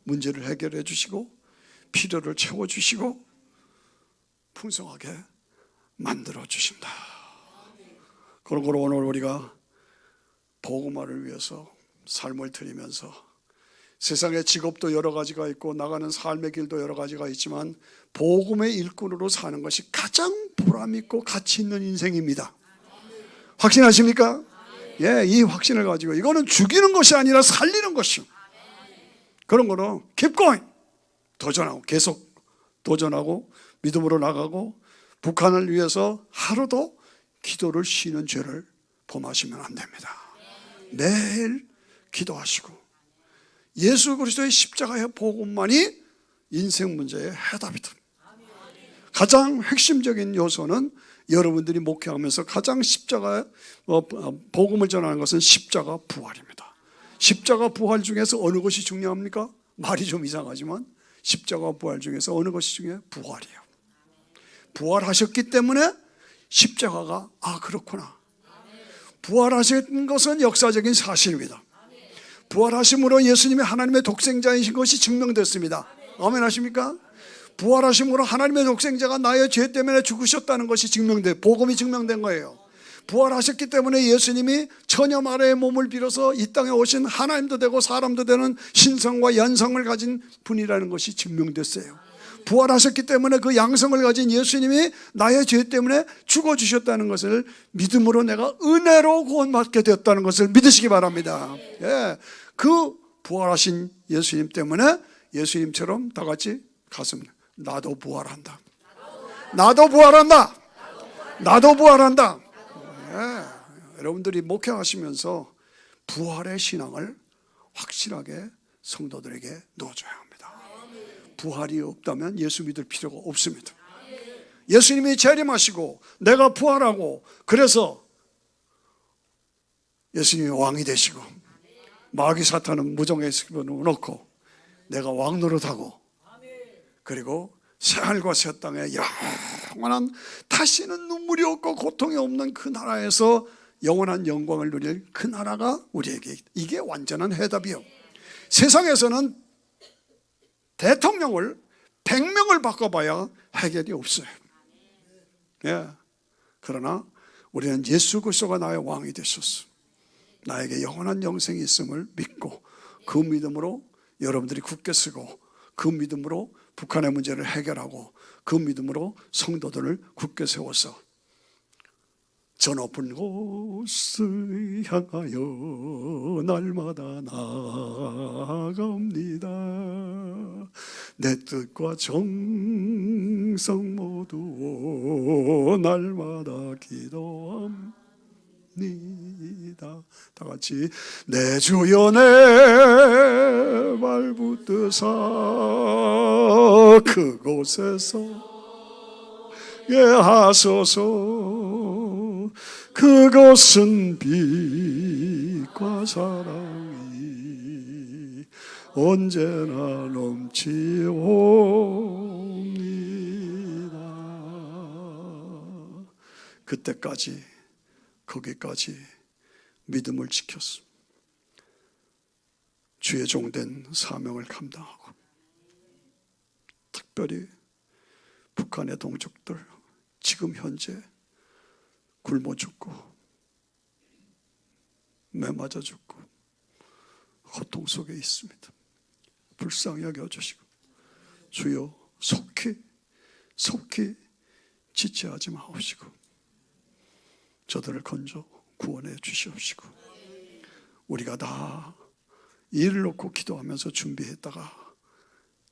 문제를 해결해 주시고 필요를 채워주시고 풍성하게 만들어 주신다. 그러므로 오늘 우리가 복음화를 위해서 삶을 드리면서 세상의 직업도 여러 가지가 있고 나가는 삶의 길도 여러 가지가 있지만 복음의 일꾼으로 사는 것이 가장 보람 있고 가치 있는 인생입니다. 확신하십니까? 이 확신을 가지고 이거는 죽이는 것이 아니라 살리는 것이요. 그런 거는 keep going. 도전하고 계속 도전하고 믿음으로 나가고 북한을 위해서 하루도 기도를 쉬는 죄를 범하시면 안 됩니다. 매일 기도하시고 예수 그리스도의 십자가의 복음만이 인생 문제의 해답이다. 가장 핵심적인 요소는 여러분들이 목회하면서 가장 십자가 복음을 전하는 것은 십자가 부활입니다. 십자가 부활 중에서 어느 것이 중요합니까? 말이 좀 이상하지만 십자가 부활 중에서 어느 것이 중요해요? 부활이에요. 부활하셨기 때문에 십자가가 그렇구나. 부활하신 것은 역사적인 사실입니다. 부활하심으로 예수님이 하나님의 독생자이신 것이 증명됐습니다. 아멘 하십니까? 부활하심으로 하나님의 독생자가 나의 죄 때문에 죽으셨다는 것이 복음이 증명된 거예요. 부활하셨기 때문에 예수님이 처녀 마리아의 몸을 빌어서 이 땅에 오신 하나님도 되고 사람도 되는 신성과 연성을 가진 분이라는 것이 증명됐어요. 부활하셨기 때문에 그 양성을 가진 예수님이 나의 죄 때문에 죽어주셨다는 것을 믿음으로 내가 은혜로 구원받게 되었다는 것을 믿으시기 바랍니다. 그 부활하신 예수님 때문에 예수님처럼 다 같이 가슴 나도 부활한다. 나도 부활한다. 나도 부활한다. 여러분들이 목회하시면서 부활의 신앙을 확실하게 성도들에게 넣어줘야 합니다. 부활이 없다면 예수 믿을 필요가 없습니다. 예수님이 재림하시고 내가 부활하고 그래서 예수님이 왕이 되시고 마귀 사탄은 무정에 집어넣고 내가 왕 노릇하고 그리고 새하늘과 새 땅에 영원한 다시는 눈물이 없고 고통이 없는 그 나라에서 영원한 영광을 누릴 그 나라가 우리에게 이게 완전한 해답이요. 세상에서는 대통령을 100명을 바꿔봐야 해결이 없어요. 그러나 우리는 예수 그리스도가 나의 왕이 되셨어. 나에게 영원한 영생이 있음을 믿고 그 믿음으로 여러분들이 굳게 서고 그 믿음으로 북한의 문제를 해결하고 그 믿음으로 성도들을 굳게 세워서 저 높은 곳을 향하여 날마다 나아갑니다. 내 뜻과 정성 모두 날마다 기도합니다. 다 같이 내 주여 내 발붙드사 그곳에서 하소서. 그것은 빛과 사랑이 언제나 넘치옵니다. 그때까지 거기까지 믿음을 지켰습니다. 주의 종된 사명을 감당하고, 특별히 북한의 동족들 지금 현재 굶어 죽고 매맞아 죽고 고통 속에 있습니다. 불쌍히 여겨주시고 주여 속히 지체하지 마옵시고 저들을 건져 구원해 주시옵시고, 우리가 다 일을 놓고 기도하면서 준비했다가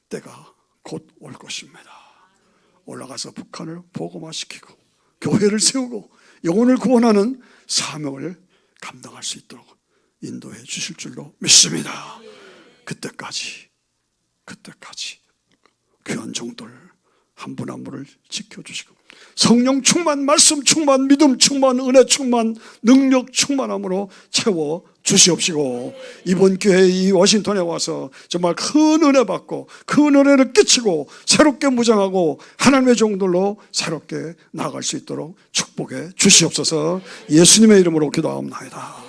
때가 곧 올 것입니다. 올라가서 북한을 복음화시키고 교회를 세우고 영혼을 구원하는 사명을 감당할 수 있도록 인도해 주실 줄로 믿습니다. 그때까지 귀한 종들 한 분 한 분을 지켜주시고 성령 충만, 말씀 충만, 믿음 충만, 은혜 충만, 능력 충만함으로 채워 주시옵시고, 이번 기회에 이 워싱턴에 와서 정말 큰 은혜 받고 큰 은혜를 끼치고 새롭게 무장하고 하나님의 종들로 새롭게 나아갈 수 있도록 축복해 주시옵소서. 예수님의 이름으로 기도하옵나이다.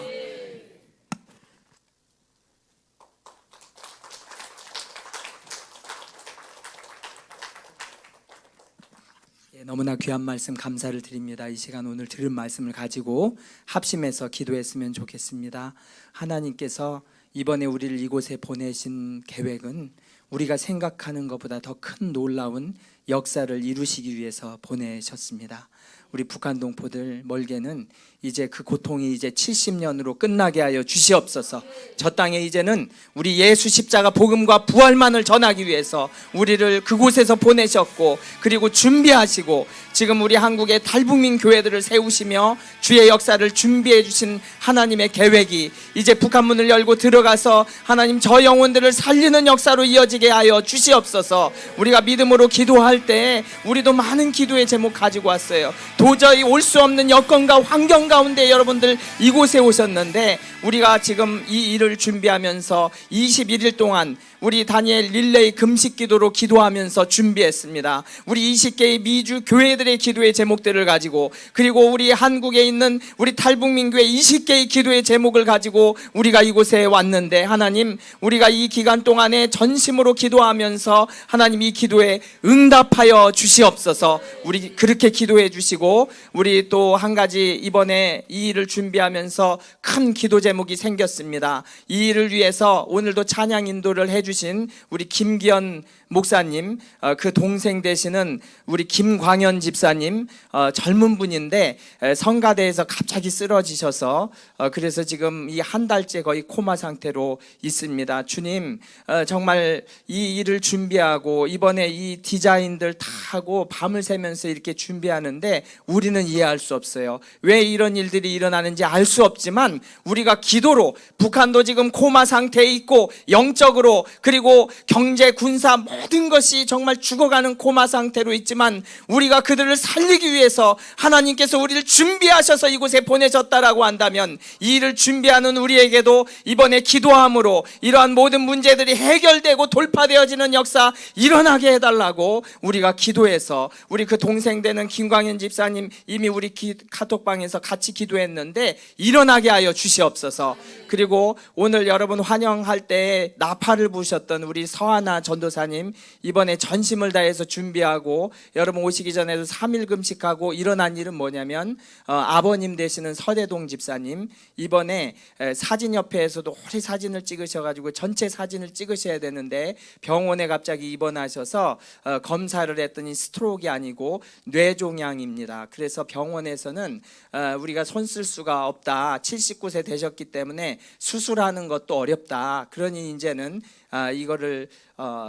너무나 귀한 말씀 감사를 드립니다. 이 시간 오늘 들은 말씀을 가지고 합심해서 기도했으면 좋겠습니다. 하나님께서 이번에 우리를 이곳에 보내신 계획은 우리가 생각하는 것보다 더 큰 놀라운 역사를 이루시기 위해서 보내셨습니다. 우리 북한 동포들 멀게는 이제 그 고통이 이제 70년으로 끝나게 하여 주시옵소서. 저 땅에 이제는 우리 예수 십자가 복음과 부활만을 전하기 위해서 우리를 그곳에서 보내셨고, 그리고 준비하시고 지금 우리 한국의 탈북민 교회들을 세우시며 주의 역사를 준비해 주신 하나님의 계획이 이제 북한 문을 열고 들어가서 하나님 저 영혼들을 살리는 역사로 이어지게 하여 주시옵소서. 우리가 믿음으로 기도할 때 우리도 많은 기도의 제목 가지고 왔어요. 도저히 올 수 없는 여건과 환경 가운데 여러분들 이곳에 오셨는데, 우리가 지금 이 일을 준비하면서 21일 동안 우리 다니엘 릴레이 금식 기도로 기도하면서 준비했습니다. 우리 20개의 미주 교회들의 기도의 제목들을 가지고, 그리고 우리 한국에 있는 우리 탈북민 교회 20개의 기도의 제목을 가지고 우리가 이곳에 왔는데, 하나님 우리가 이 기간 동안에 전심으로 기도하면서 하나님 이 기도에 응답하여 주시옵소서. 우리 그렇게 기도해 주시고, 우리 또 한 가지 이번에 이 일을 준비하면서 큰 기도 제목이 생겼습니다. 이 일을 위해서 오늘도 찬양 인도를 해주신 우리 김기현 목사님, 그 동생 되시는 우리 김광현 집사님, 젊은 분인데 성가대에서 갑자기 쓰러지셔서 그래서 지금 이 한 달째 거의 코마 상태로 있습니다. 주님, 정말 이 일을 준비하고 이번에 이 디자인들 다 하고 밤을 새면서 이렇게 준비하는데 우리는 이해할 수 없어요. 왜 이런 일들이 일어나는지 알 수 없지만 우리가 기도로, 북한도 지금 코마 상태에 있고 영적으로 그리고 경제, 군사 모든 것이 정말 죽어가는 코마 상태로 있지만 우리가 그들을 살리기 위해서 하나님께서 우리를 준비하셔서 이곳에 보내셨다라고 한다면, 이 일을 준비하는 우리에게도 이번에 기도함으로 이러한 모든 문제들이 해결되고 돌파되어지는 역사 일어나게 해달라고 우리가 기도해서, 우리 그 동생 되는 김광현 집사님 이미 우리 카톡방에서 같이 기도했는데 일어나게 하여 주시옵소서. 그리고 오늘 여러분 환영할 때 나팔을 부셨던 우리 서하나 전도사님, 이번에 전심을 다해서 준비하고 여러분 오시기 전에도 3일 금식하고 일어난 일은 뭐냐면, 아버님 되시는 서대동 집사님 이번에 사진협회에서도 오래 사진을 찍으셔가지고 전체 사진을 찍으셔야 되는데 병원에 갑자기 입원하셔서 검사를 했더니 스트로크가 아니고 뇌종양입니다. 그래서 병원에서는 우리가 손 쓸 수가 없다, 79세 되셨기 때문에 수술하는 것도 어렵다, 그러니 이제는 이거를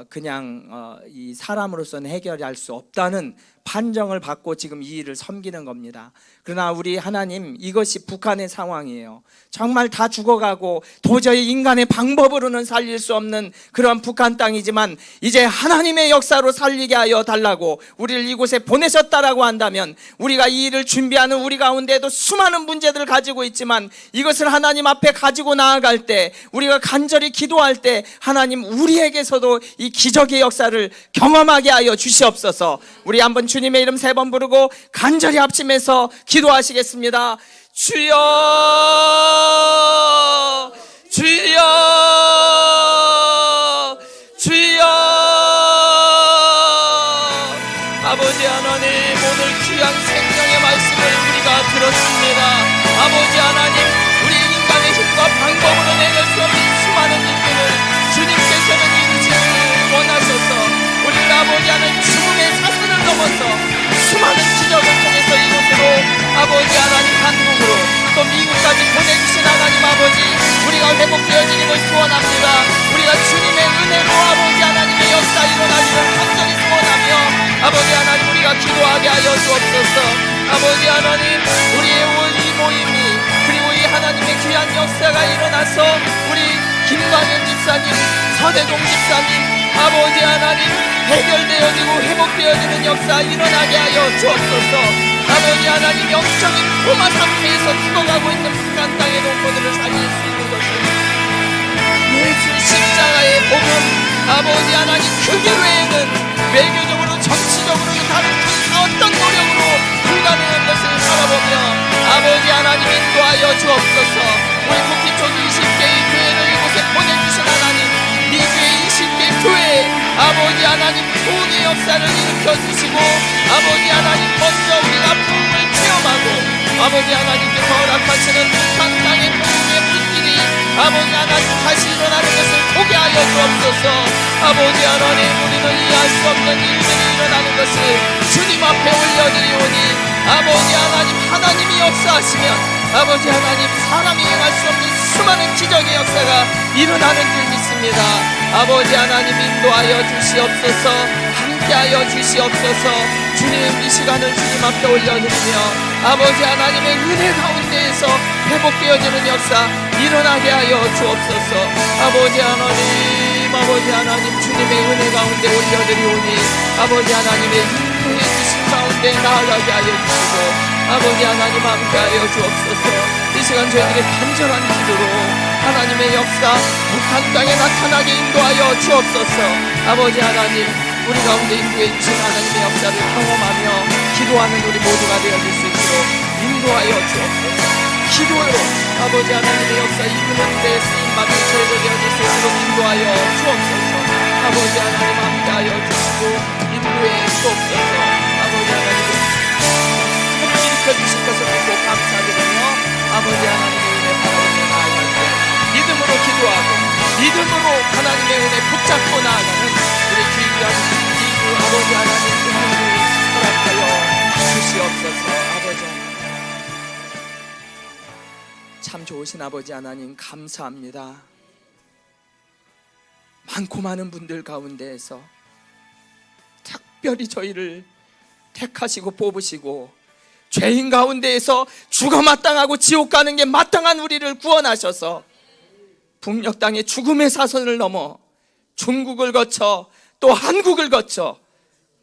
그냥 이 사람으로서는 해결할 수 없다는 판정을 받고 지금 이 일을 섬기는 겁니다. 그러나 우리 하나님, 이것이 북한의 상황이에요. 정말 다 죽어가고 도저히 인간의 방법으로는 살릴 수 없는 그런 북한 땅이지만 이제 하나님의 역사로 살리게 하여 달라고 우리를 이곳에 보내셨다라고 한다면, 우리가 이 일을 준비하는 우리 가운데에도 수많은 문제들을 가지고 있지만 이것을 하나님 앞에 가지고 나아갈 때, 우리가 간절히 기도할 때 하나님 우리에게서도 이 기적의 역사를 경험하게 하여 주시옵소서. 우리 한번 주님의 이름 3번 부르고 간절히 합심해서 기도하시겠습니다. 주여, 주여, 주여. 아버지 하나님, 오늘 귀한 생명의 말씀을 우리가 들었습니다. 아버지 하나님, 우리 인간의 힘과 방법으로 내릴 수 없는 수많은 일들을 주님께서는 이루시기를 원하셔서 우리를 아버지 하나님 죽음의 사슬을 넘어서 수많은 기적을 통해서 이곳으로 아버지 하나님 한국으로 또 미국까지 보내주신 하나님 아버지, 우리가 회복되어지기를 소원합니다. 우리가 주님의 은혜로 아버지 하나님의 역사 일어나기를 간절히 소원하며 아버지 하나님 우리가 기도하게 하여 주옵소서. 아버지 하나님, 우리의 이 모임이 그리고 이 하나님의 귀한 역사가 일어나서 우리 김광현 집사님, 서대동 집사님 아버지 하나님 해결되어지고 회복되어지는 역사 일어나게 하여 주옵소서. 아버지 하나님, 영적인 코마 상태에서 죽어가고 있는 북한 땅의 동포들을 살릴 수 있는 것은 예수 십자가의 복음, 아버지 하나님 그 외에는 외교적으로 정치적으로 다른 그 어떤 노력으로 불가능한 것을 바라보며 아버지 하나님 인도하여 주옵소서. 우리 국기총 20개의 교회를 이곳에 보내주신 하나님, 미주의 20개 교회 아버지 하나님 부흥의 역사를 일으켜주시고 아버지 하나님 먼저 우리가 부흥을 체험하고 아버지 하나님께서 허락하시는 북한 땅의 부흥의 불길이 아버지 하나님 다시 일어나는 것을 보게 하여 주옵소서. 아버지 하나님, 우리는 이해할 수 없는 일들이 일어나는 것을 주님 앞에 올려드리오니 아버지 하나님, 하나님이 역사하시면 아버지 하나님 사람이 행할 수 없는 수많은 기적의 역사가 일어나는 줄 믿습니다. 아버지 하나님 인도하여 주시옵소서. 함께하여 주시옵소서. 주님, 이 시간을 주님 앞에 올려드리며 아버지 하나님의 은혜 가운데에서 회복되어지는 역사 일어나게 하여 주옵소서. 아버지 하나님 주님의 은혜 가운데 올려드리오니 아버지 하나님의 인도해 주신 가운데 나아가게 하여 주시고 아버지 하나님 함께하여 주옵소서. 이 시간 저희들의 간절한 기도로 하나님의 역사 북한 땅에 나타나게 인도하여 주옵소서. 아버지 하나님, 우리 가운데 인도해 주신 하나님의 역사를 경험하며 기도하는 우리 모두가 되어질 수 있도록 인도하여 주옵소서. 기도로 아버지 하나님의 역사 이끄는 데 쓰임받는 저희들 되어질 수 있도록 인도하여 주옵소서. 아버지 하나님 함께하여 주시고 인도해 주옵소서. 아버지 하나님 일으켜주신 것을 믿고 감사드리며 아버지 하나님의 은혜 바라보며 나아갈 때 믿음으로 기도하고 믿음으로 하나님의 은혜 붙잡고 나아가는 우리 귀한 이주 아버지 하나님 은혜를 허락하여 주시옵소서. 아버지 하나님, 참 좋으신 아버지 하나님 감사합니다. 많고 많은 분들 가운데에서 특별히 저희를 택하시고 뽑으시고 죄인 가운데에서 죽어 마땅하고 지옥 가는 게 마땅한 우리를 구원하셔서 북녘 땅의 죽음의 사선을 넘어 중국을 거쳐 또 한국을 거쳐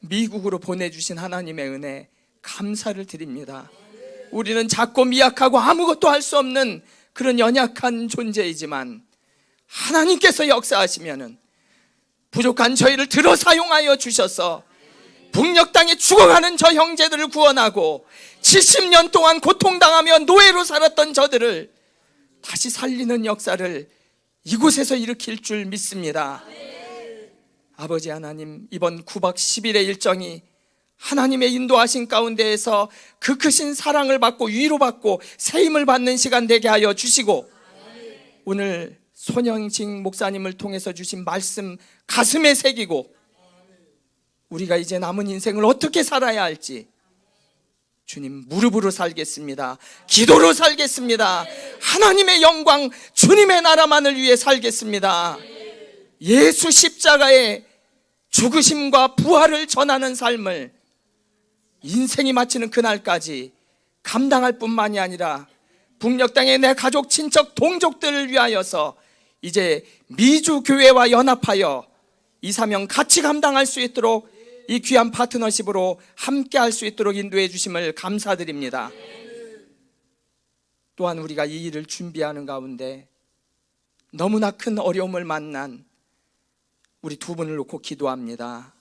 미국으로 보내주신 하나님의 은혜 감사를 드립니다. 우리는 작고 미약하고 아무것도 할 수 없는 그런 연약한 존재이지만 하나님께서 역사하시면은 부족한 저희를 들어 사용하여 주셔서 북녘 땅에 죽어가는 저 형제들을 구원하고 70년 동안 고통당하며 노예로 살았던 저들을 다시 살리는 역사를 이곳에서 일으킬 줄 믿습니다. 아버지 하나님, 이번 9박 10일의 일정이 하나님의 인도하신 가운데에서 그 크신 사랑을 받고 위로받고 세임을 받는 시간 되게 하여 주시고 오늘 손영식 목사님을 통해서 주신 말씀 가슴에 새기고 우리가 이제 남은 인생을 어떻게 살아야 할지 주님 무릎으로 살겠습니다. 기도로 살겠습니다. 하나님의 영광 주님의 나라만을 위해 살겠습니다. 예수 십자가의 죽으심과 부활을 전하는 삶을 인생이 마치는 그날까지 감당할 뿐만이 아니라 북녘 땅의 내 가족, 친척, 동족들을 위하여서 이제 미주 교회와 연합하여 이 사명 같이 감당할 수 있도록 이 귀한 파트너십으로 함께 할 수 있도록 인도해 주심을 감사드립니다. 또한 우리가 이 일을 준비하는 가운데 너무나 큰 어려움을 만난 우리 두 분을 놓고 기도합니다.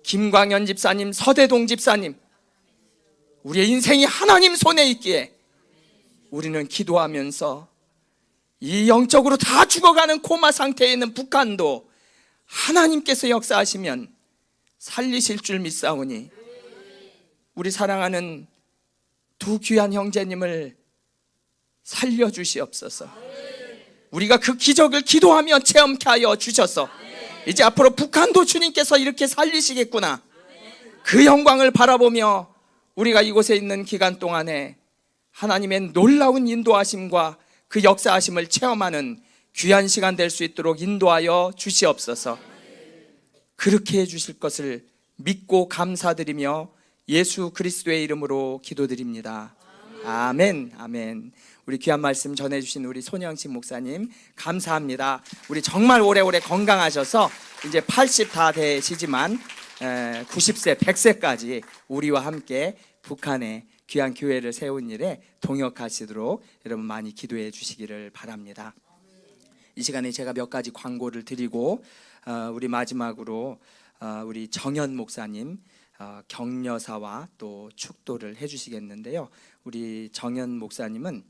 김광현 집사님, 서대동 집사님, 우리의 인생이 하나님 손에 있기에 우리는 기도하면서 이 영적으로 다 죽어가는 코마 상태에 있는 북한도 하나님께서 역사하시면 살리실 줄 믿사오니 우리 사랑하는 두 귀한 형제님을 살려주시옵소서. 우리가 그 기적을 기도하며 체험케 하여 주셔서 이제 앞으로 북한도 주님께서 이렇게 살리시겠구나, 그 영광을 바라보며 우리가 이곳에 있는 기간 동안에 하나님의 놀라운 인도하심과 그 역사하심을 체험하는 귀한 시간 될 수 있도록 인도하여 주시옵소서. 그렇게 해주실 것을 믿고 감사드리며 예수 그리스도의 이름으로 기도드립니다. 아멘, 아멘. 우리 귀한 말씀 전해주신 우리 손영식 목사님 감사합니다. 우리 정말 오래오래 건강하셔서 이제 80 다 되시지만 90세, 100세까지 우리와 함께 북한에 귀한 교회를 세운 일에 동역하시도록 여러분 많이 기도해 주시기를 바랍니다. 이 시간에 제가 몇 가지 광고를 드리고 우리 마지막으로 우리 정현 목사님 격려사와 또 축도를 해주시겠는데요. 우리 정현 목사님은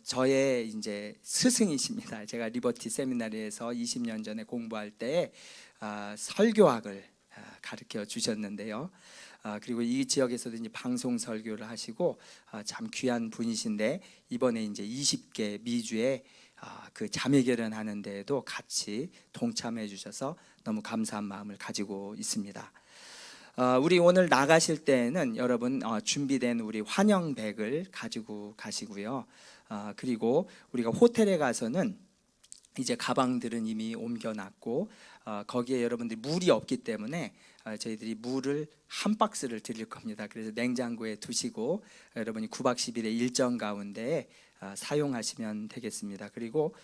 저의 이제 스승이십니다. 제가 리버티 세미나리에서 20년 전에 공부할 때 설교학을 가르쳐 주셨는데요. 그리고 이 지역에서도 이제 방송 설교를 하시고 참 귀한 분이신데 이번에 이제 20개 미주에 그 자매 결혼하는 데에도 같이 동참해 주셔서 너무 감사한 마음을 가지고 있습니다. 우리 오늘 나가실 때에는 여러분 준비된 우리 환영백을 가지고 가시고요. 그리고 우리가 호텔에 가서는 이제 가방들은 이미 옮겨놨고 거기에 여러분들이 물이 없기 때문에 저희들이 물을 한 박스를 드릴 겁니다. 그래서 냉장고에 두시고 여러분이 9박 10일의 일정 가운데 사용하시면 되겠습니다. 그리고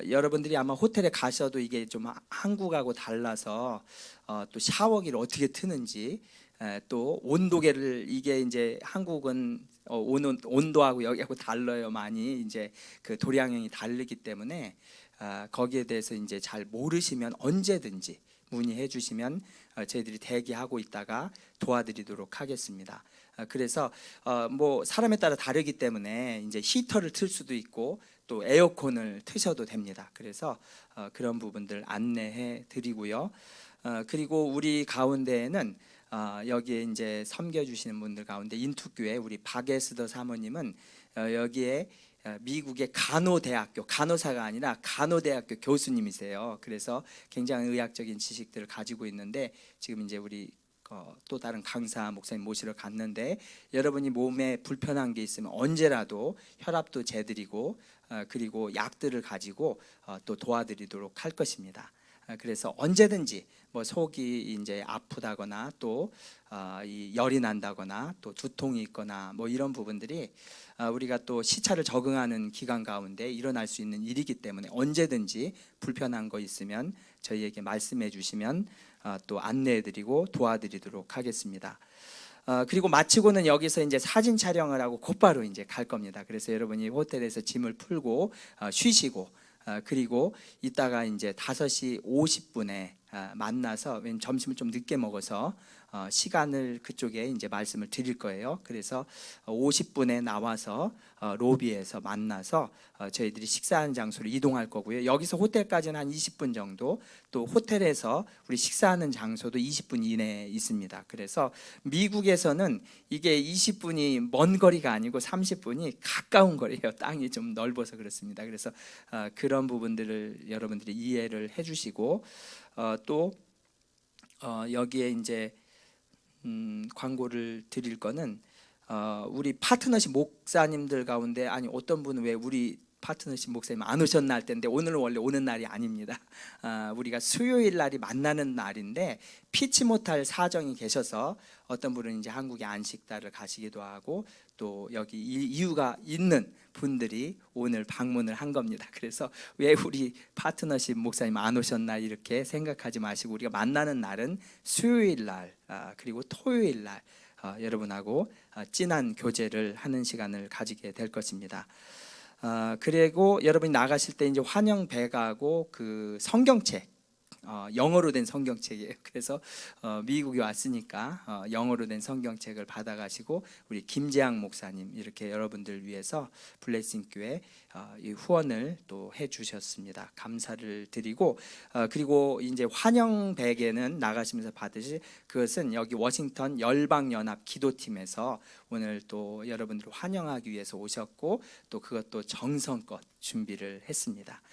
여러분들이 아마 호텔에 가셔도 이게 좀 한국하고 달라서 또 샤워기를 어떻게 트는지 또 온도계를 이게 이제 한국은 온도하고 여기하고 달라요. 많이 이제 그 도량형이 다르기 때문에 거기에 대해서 이제 잘 모르시면 언제든지 문의해 주시면 저희들이 대기하고 있다가 도와드리도록 하겠습니다. 그래서 뭐 사람에 따라 다르기 때문에 이제 히터를 틀 수도 있고 또 에어컨을 트셔도 됩니다. 그래서 그런 부분들 안내해 드리고요. 그리고 우리 가운데에는 여기에 이제 섬겨주시는 분들 가운데 인투교회 우리 박예스더 사모님은 여기에 미국의 간호대학교, 간호사가 아니라 간호대학교 교수님이세요. 그래서 굉장히 의학적인 지식들을 가지고 있는데 지금 이제 우리 또 다른 강사 목사님 모시러 갔는데 여러분이 몸에 불편한 게 있으면 언제라도 혈압도 재드리고 그리고 약들을 가지고 또 도와드리도록 할 것입니다. 그래서 언제든지 뭐 속이 이제 아프다거나 또 이 열이 난다거나 또 두통이 있거나 뭐 이런 부분들이 우리가 또 시차를 적응하는 기간 가운데 일어날 수 있는 일이기 때문에 언제든지 불편한 거 있으면 저희에게 말씀해 주시면 또 안내해드리고 도와드리도록 하겠습니다. 그리고 마치고는 여기서 이제 사진 촬영을 하고 곧바로 이제 갈 겁니다. 그래서 여러분이 호텔에서 짐을 풀고 쉬시고 그리고 이따가 이제 5시 50분에 만나서 왜냐면 점심을 좀 늦게 먹어서 시간을 그쪽에 이제 말씀을 드릴 거예요. 그래서 50분에 나와서 로비에서 만나서 저희들이 식사하는 장소로 이동할 거고요. 여기서 호텔까지는 한 20분 정도, 또 호텔에서 우리 식사하는 장소도 20분 이내에 있습니다. 그래서 미국에서는 이게 20분이 먼 거리가 아니고 30분이 가까운 거리예요. 땅이 좀 넓어서 그렇습니다. 그래서 그런 부분들을 여러분들이 이해를 해주시고 또 여기에 이제 광고를 드릴 거는 우리 파트너십 목사님들 가운데 아니 어떤 분은 왜 우리 파트너십 목사님 안 오셨나 할 텐데 오늘은 원래 오는 날이 아닙니다. 우리가 수요일 날이 만나는 날인데 피치 못할 사정이 계셔서 어떤 분은 이제 한국에 안식달을 가시기도 하고 또 여기 이유가 있는 분들이 오늘 방문을 한 겁니다. 그래서 왜 우리 파트너십 목사님 안 오셨나 이렇게 생각하지 마시고 우리가 만나는 날은 수요일 날 그리고 토요일 날 여러분하고 진한 교제를 하는 시간을 가지게 될 것입니다. 그리고 여러분이 나가실 때 이제 환영 배가하고 그 성경책 영어로 된 성경책이에요. 그래서 미국에 왔으니까 영어로 된 성경책을 받아가시고 우리 김재학 목사님 이렇게 여러분들 위해서 블레싱 교회 이 후원을 또 해주셨습니다. 감사를 드리고 그리고 이제 환영 베개는 나가시면서 받으실 그것은 여기 워싱턴 열방연합 기도팀에서 오늘 또 여러분들을 환영하기 위해서 오셨고 또 그것도 정성껏 준비를 했습니다.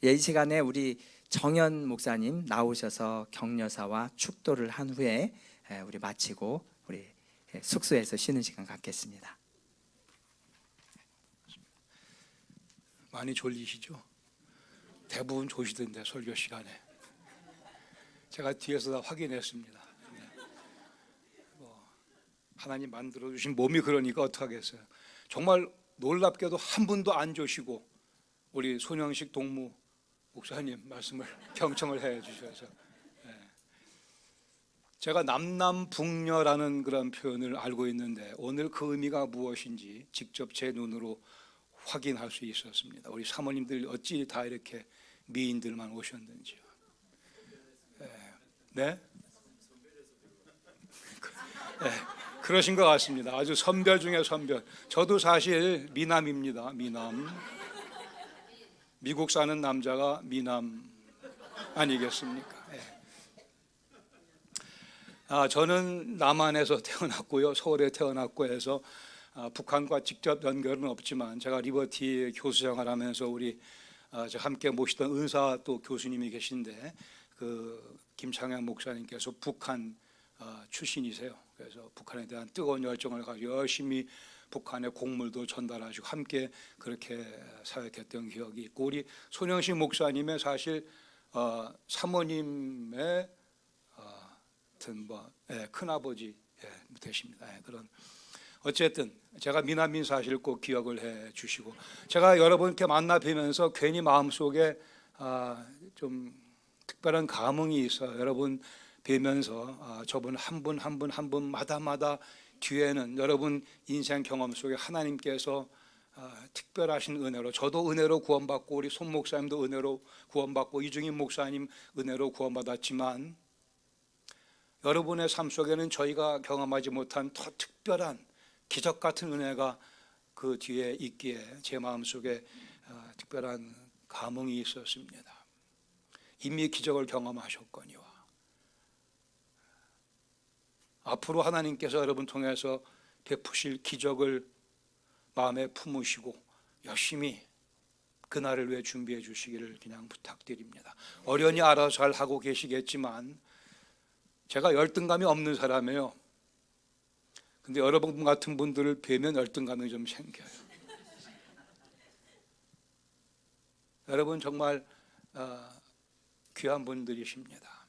이 시간에 우리 정현 목사님 나오셔서 격려사와 축도를 한 후에 우리 마치고 우리 숙소에서 쉬는 시간 갖겠습니다. 많이 졸리시죠? 대부분 조시던데 설교 시간에 제가 뒤에서 다 확인했습니다. 하나님 만들어 주신 몸이 그러니까 어떡하겠어요. 정말 놀랍게도 한 분도 안 조시고 우리 손영식 동무 목사님 말씀을 경청을 해 주셔서 제가 남남북녀라는 그런 표현을 알고 있는데 오늘 그 의미가 무엇인지 직접 제 눈으로 확인할 수 있었습니다. 우리 사모님들 어찌 다 이렇게 미인들만 오셨는지요. 네? 그러신 것 같습니다. 아주 선별 중에 선별. 저도 사실 미남입니다. 미남. 미국 사는 남자가 미남 아니겠습니까? 저는 남한에서 태어났고요, 서울에 태어났고 해서 북한과 직접 연결은 없지만 제가 리버티 교수 생활하면서 우리 함께 모시던 은사 또 교수님이 계신데 그 김창현 목사님께서 북한 출신이세요. 그래서 북한에 대한 뜨거운 열정을 가지고 열심히 북한의 곡물도 전달하시고 함께 그렇게 사역했던 기억이 있고 우리 손영식 목사님의 사실 사모님의 큰아버지 되십니다. 그런 어쨌든 제가 미남인 사실 꼭 기억을 해 주시고 제가 여러분께 만나 뵈면서 괜히 마음속에 좀 특별한 감흥이 있어요. 여러분 뵈면서 저분 한 분마다 뒤에는 여러분 인생 경험 속에 하나님께서 특별하신 은혜로 저도 은혜로 구원받고 우리 손 목사님도 은혜로 구원받고 이중인 목사님 은혜로 구원받았지만 여러분의 삶 속에는 저희가 경험하지 못한 더 특별한 기적 같은 은혜가 그 뒤에 있기에 제 마음속에 특별한 감흥이 있었습니다. 이미 기적을 경험하셨거니와 앞으로 하나님께서 여러분 통해서 베푸실 기적을 마음에 품으시고 열심히 그날을 위해 준비해 주시기를 그냥 부탁드립니다. 어련히 알아서 잘 하고 계시겠지만 제가 열등감이 없는 사람이에요. 근데 여러분 같은 분들을 뵈면 열등감이 좀 생겨요. 여러분 정말 귀한 분들이십니다.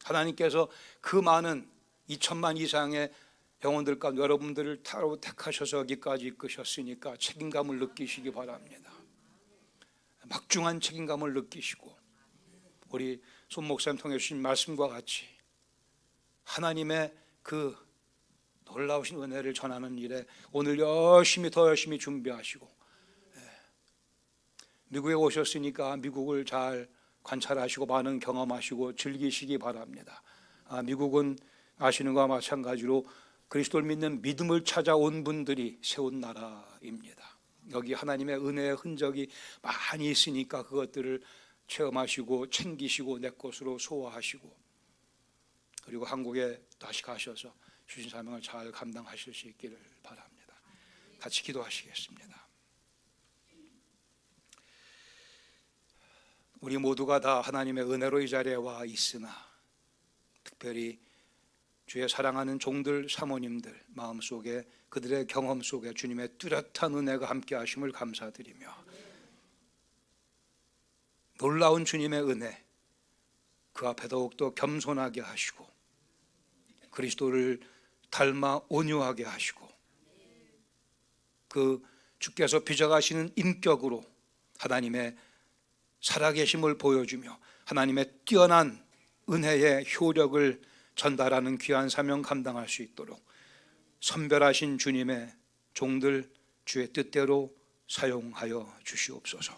하나님께서 그 많은 2천만 이상의 영혼들 가운데 여러분들을 따로 택하셔서 여기까지 이끄셨으니까 책임감을 느끼시기 바랍니다. 막중한 책임감을 느끼시고 우리 손 목사님 통해 주신 말씀과 같이 하나님의 그 놀라우신 은혜를 전하는 일에 오늘 더 열심히 준비하시고 미국에 오셨으니까 미국을 잘 관찰하시고 많은 경험하시고 즐기시기 바랍니다. 미국은 아시는 것과 마찬가지로 그리스도를 믿는 믿음을 찾아온 분들이 세운 나라입니다. 여기 하나님의 은혜의 흔적이 많이 있으니까 그것들을 체험하시고 챙기시고 내 것으로 소화하시고 그리고 한국에 다시 가셔서 주신 사명을 잘 감당하실 수 있기를 바랍니다. 같이 기도하시겠습니다. 우리 모두가 다 하나님의 은혜로 이 자리에 와 있으나 특별히 주의 사랑하는 종들 사모님들 마음속에 그들의 경험 속에 주님의 뚜렷한 은혜가 함께 하심을 감사드리며 놀라운 주님의 은혜, 그 앞에 더욱더 겸손하게 하시고 그리스도를 닮아 온유하게 하시고 그 주께서 빚어가시는 인격으로 하나님의 살아계심을 보여주며 하나님의 뛰어난 은혜의 효력을 전달하는 귀한 사명 감당할 수 있도록 선별하신 주님의 종들 주의 뜻대로 사용하여 주시옵소서.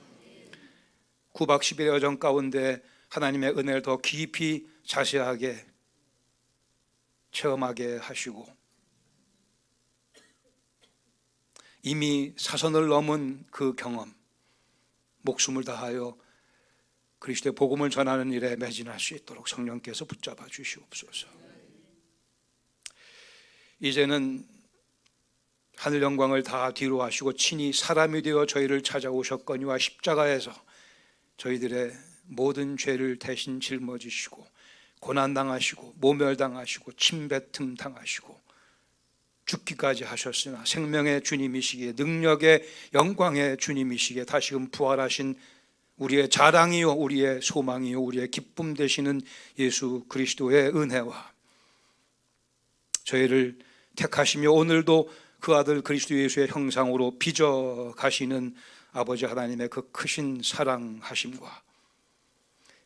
9박 10일의 여정 가운데 하나님의 은혜를 더 깊이 자세하게 체험하게 하시고 이미 사선을 넘은 그 경험, 목숨을 다하여 그리스도의 복음을 전하는 일에 매진할 수 있도록 성령께서 붙잡아 주시옵소서. 이제는 하늘 영광을 다 뒤로 하시고 친히 사람이 되어 저희를 찾아오셨거니와 십자가에서 저희들의 모든 죄를 대신 짊어지시고 고난당하시고 모멸당하시고 침뱉음 당하시고 죽기까지 하셨으나 생명의 주님이시기에 능력의 영광의 주님이시기에 다시금 부활하신 우리의 자랑이요 우리의 소망이요 우리의 기쁨 되시는 예수 그리스도의 은혜와 저희를 택하시며 오늘도 그 아들 그리스도 예수의 형상으로 빚어 가시는 아버지 하나님의 그 크신 사랑하심과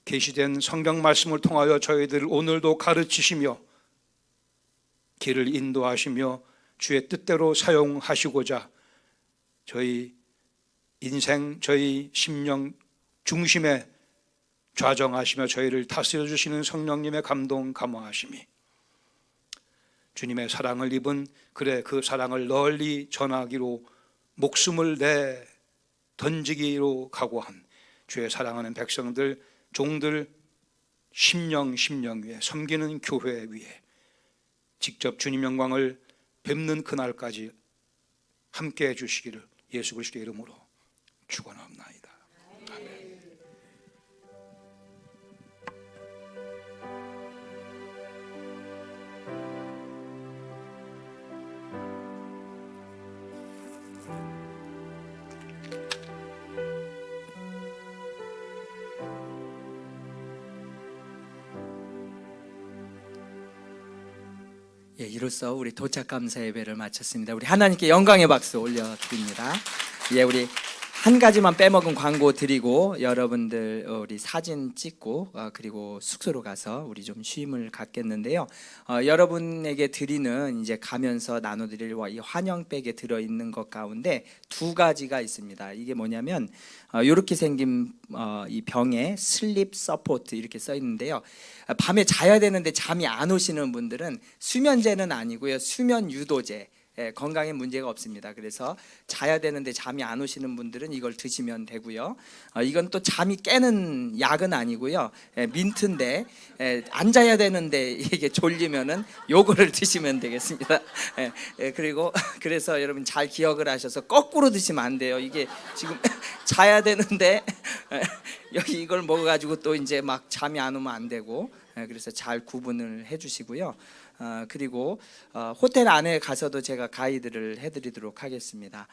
계시된 성경 말씀을 통하여 저희들을 오늘도 가르치시며 길을 인도하시며 주의 뜻대로 사용하시고자 저희 인생, 저희 심령 중심에 좌정하시며 저희를 다스려 주시는 성령님의 감동 감화하심이 주님의 사랑을 입은 그 사랑을 널리 전하기로 목숨을 내 던지기로 각오한 주의 사랑하는 백성들, 종들 심령 위에 섬기는 교회 위에 직접 주님 영광을 뵙는 그날까지 함께 해주시기를 예수 그리스도의 이름으로 축원합나이다. 아멘. 예, 이로써 우리 도착 감사 예배를 마쳤습니다. 우리 하나님께 영광의 박수 올려드립니다. 예, 우리 한 가지만 빼먹은 광고 드리고 여러분들 우리 사진 찍고 그리고 숙소로 가서 우리 좀 쉼을 갖겠는데요. 여러분에게 드리는 이제 가면서 나눠드릴 이 환영백에 들어있는 것 가운데 두 가지가 있습니다. 이게 뭐냐면 이렇게 생긴 이 병에 슬립 서포트 이렇게 써 있는데요. 밤에 자야 되는데 잠이 안 오시는 분들은 수면제는 아니고요, 수면 유도제. 건강에 문제가 없습니다. 그래서 자야 되는데 잠이 안 오시는 분들은 이걸 드시면 되고요. 이건 또 잠이 깨는 약은 아니고요. 민트인데 안 자야 되는데 이게 졸리면은 요거를 드시면 되겠습니다. 그리고 그래서 여러분 잘 기억을 하셔서 거꾸로 드시면 안 돼요. 이게 지금 자야 되는데 여기 이걸 먹어가지고 또 이제 막 잠이 안 오면 안 되고 그래서 잘 구분을 해주시고요. 그리고 호텔 안에 가서도 제가 가이드를 해드리도록 하겠습니다.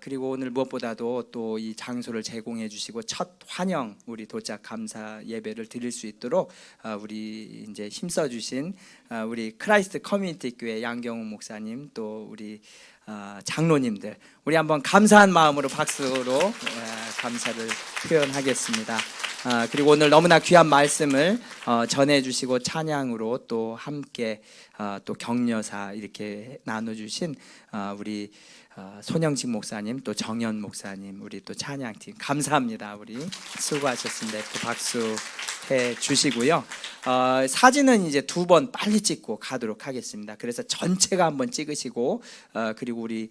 그리고 오늘 무엇보다도 또 이 장소를 제공해 주시고 첫 환영 우리 도착 감사 예배를 드릴 수 있도록 우리 이제 힘써 주신 우리 크라이스트 커뮤니티 교회 양경훈 목사님 또 우리 장로님들 우리 한번 감사한 마음으로 박수로 감사를 표현하겠습니다. 그리고 오늘 너무나 귀한 말씀을 전해주시고 찬양으로 또 함께 또 격려사 이렇게 나눠주신 우리 손영직 목사님 또 정현 목사님 우리 또 찬양팀 감사합니다. 우리 수고하셨습니다. 또 박수 해 주시고요. 사진은 이제 2번 빨리 찍고 가도록 하겠습니다. 그래서 전체가 한번 찍으시고 그리고 우리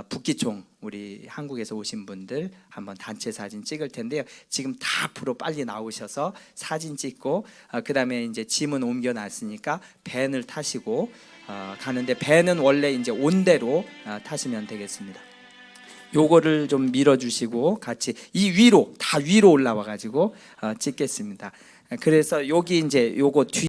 북기총 우리 한국에서 오신 분들 한번 단체 사진 찍을 텐데요. 지금 다 앞으로 빨리 나오셔서 사진 찍고 그다음에 이제 짐은 옮겨놨으니까 밴을 타시고 가는데 밴은 원래 이제 온대로 타시면 되겠습니다. 요거를 좀 밀어주시고 같이 이 위로 다 위로 올라와 가지고 찍겠습니다. 그래서 여기 이제 요거 뒤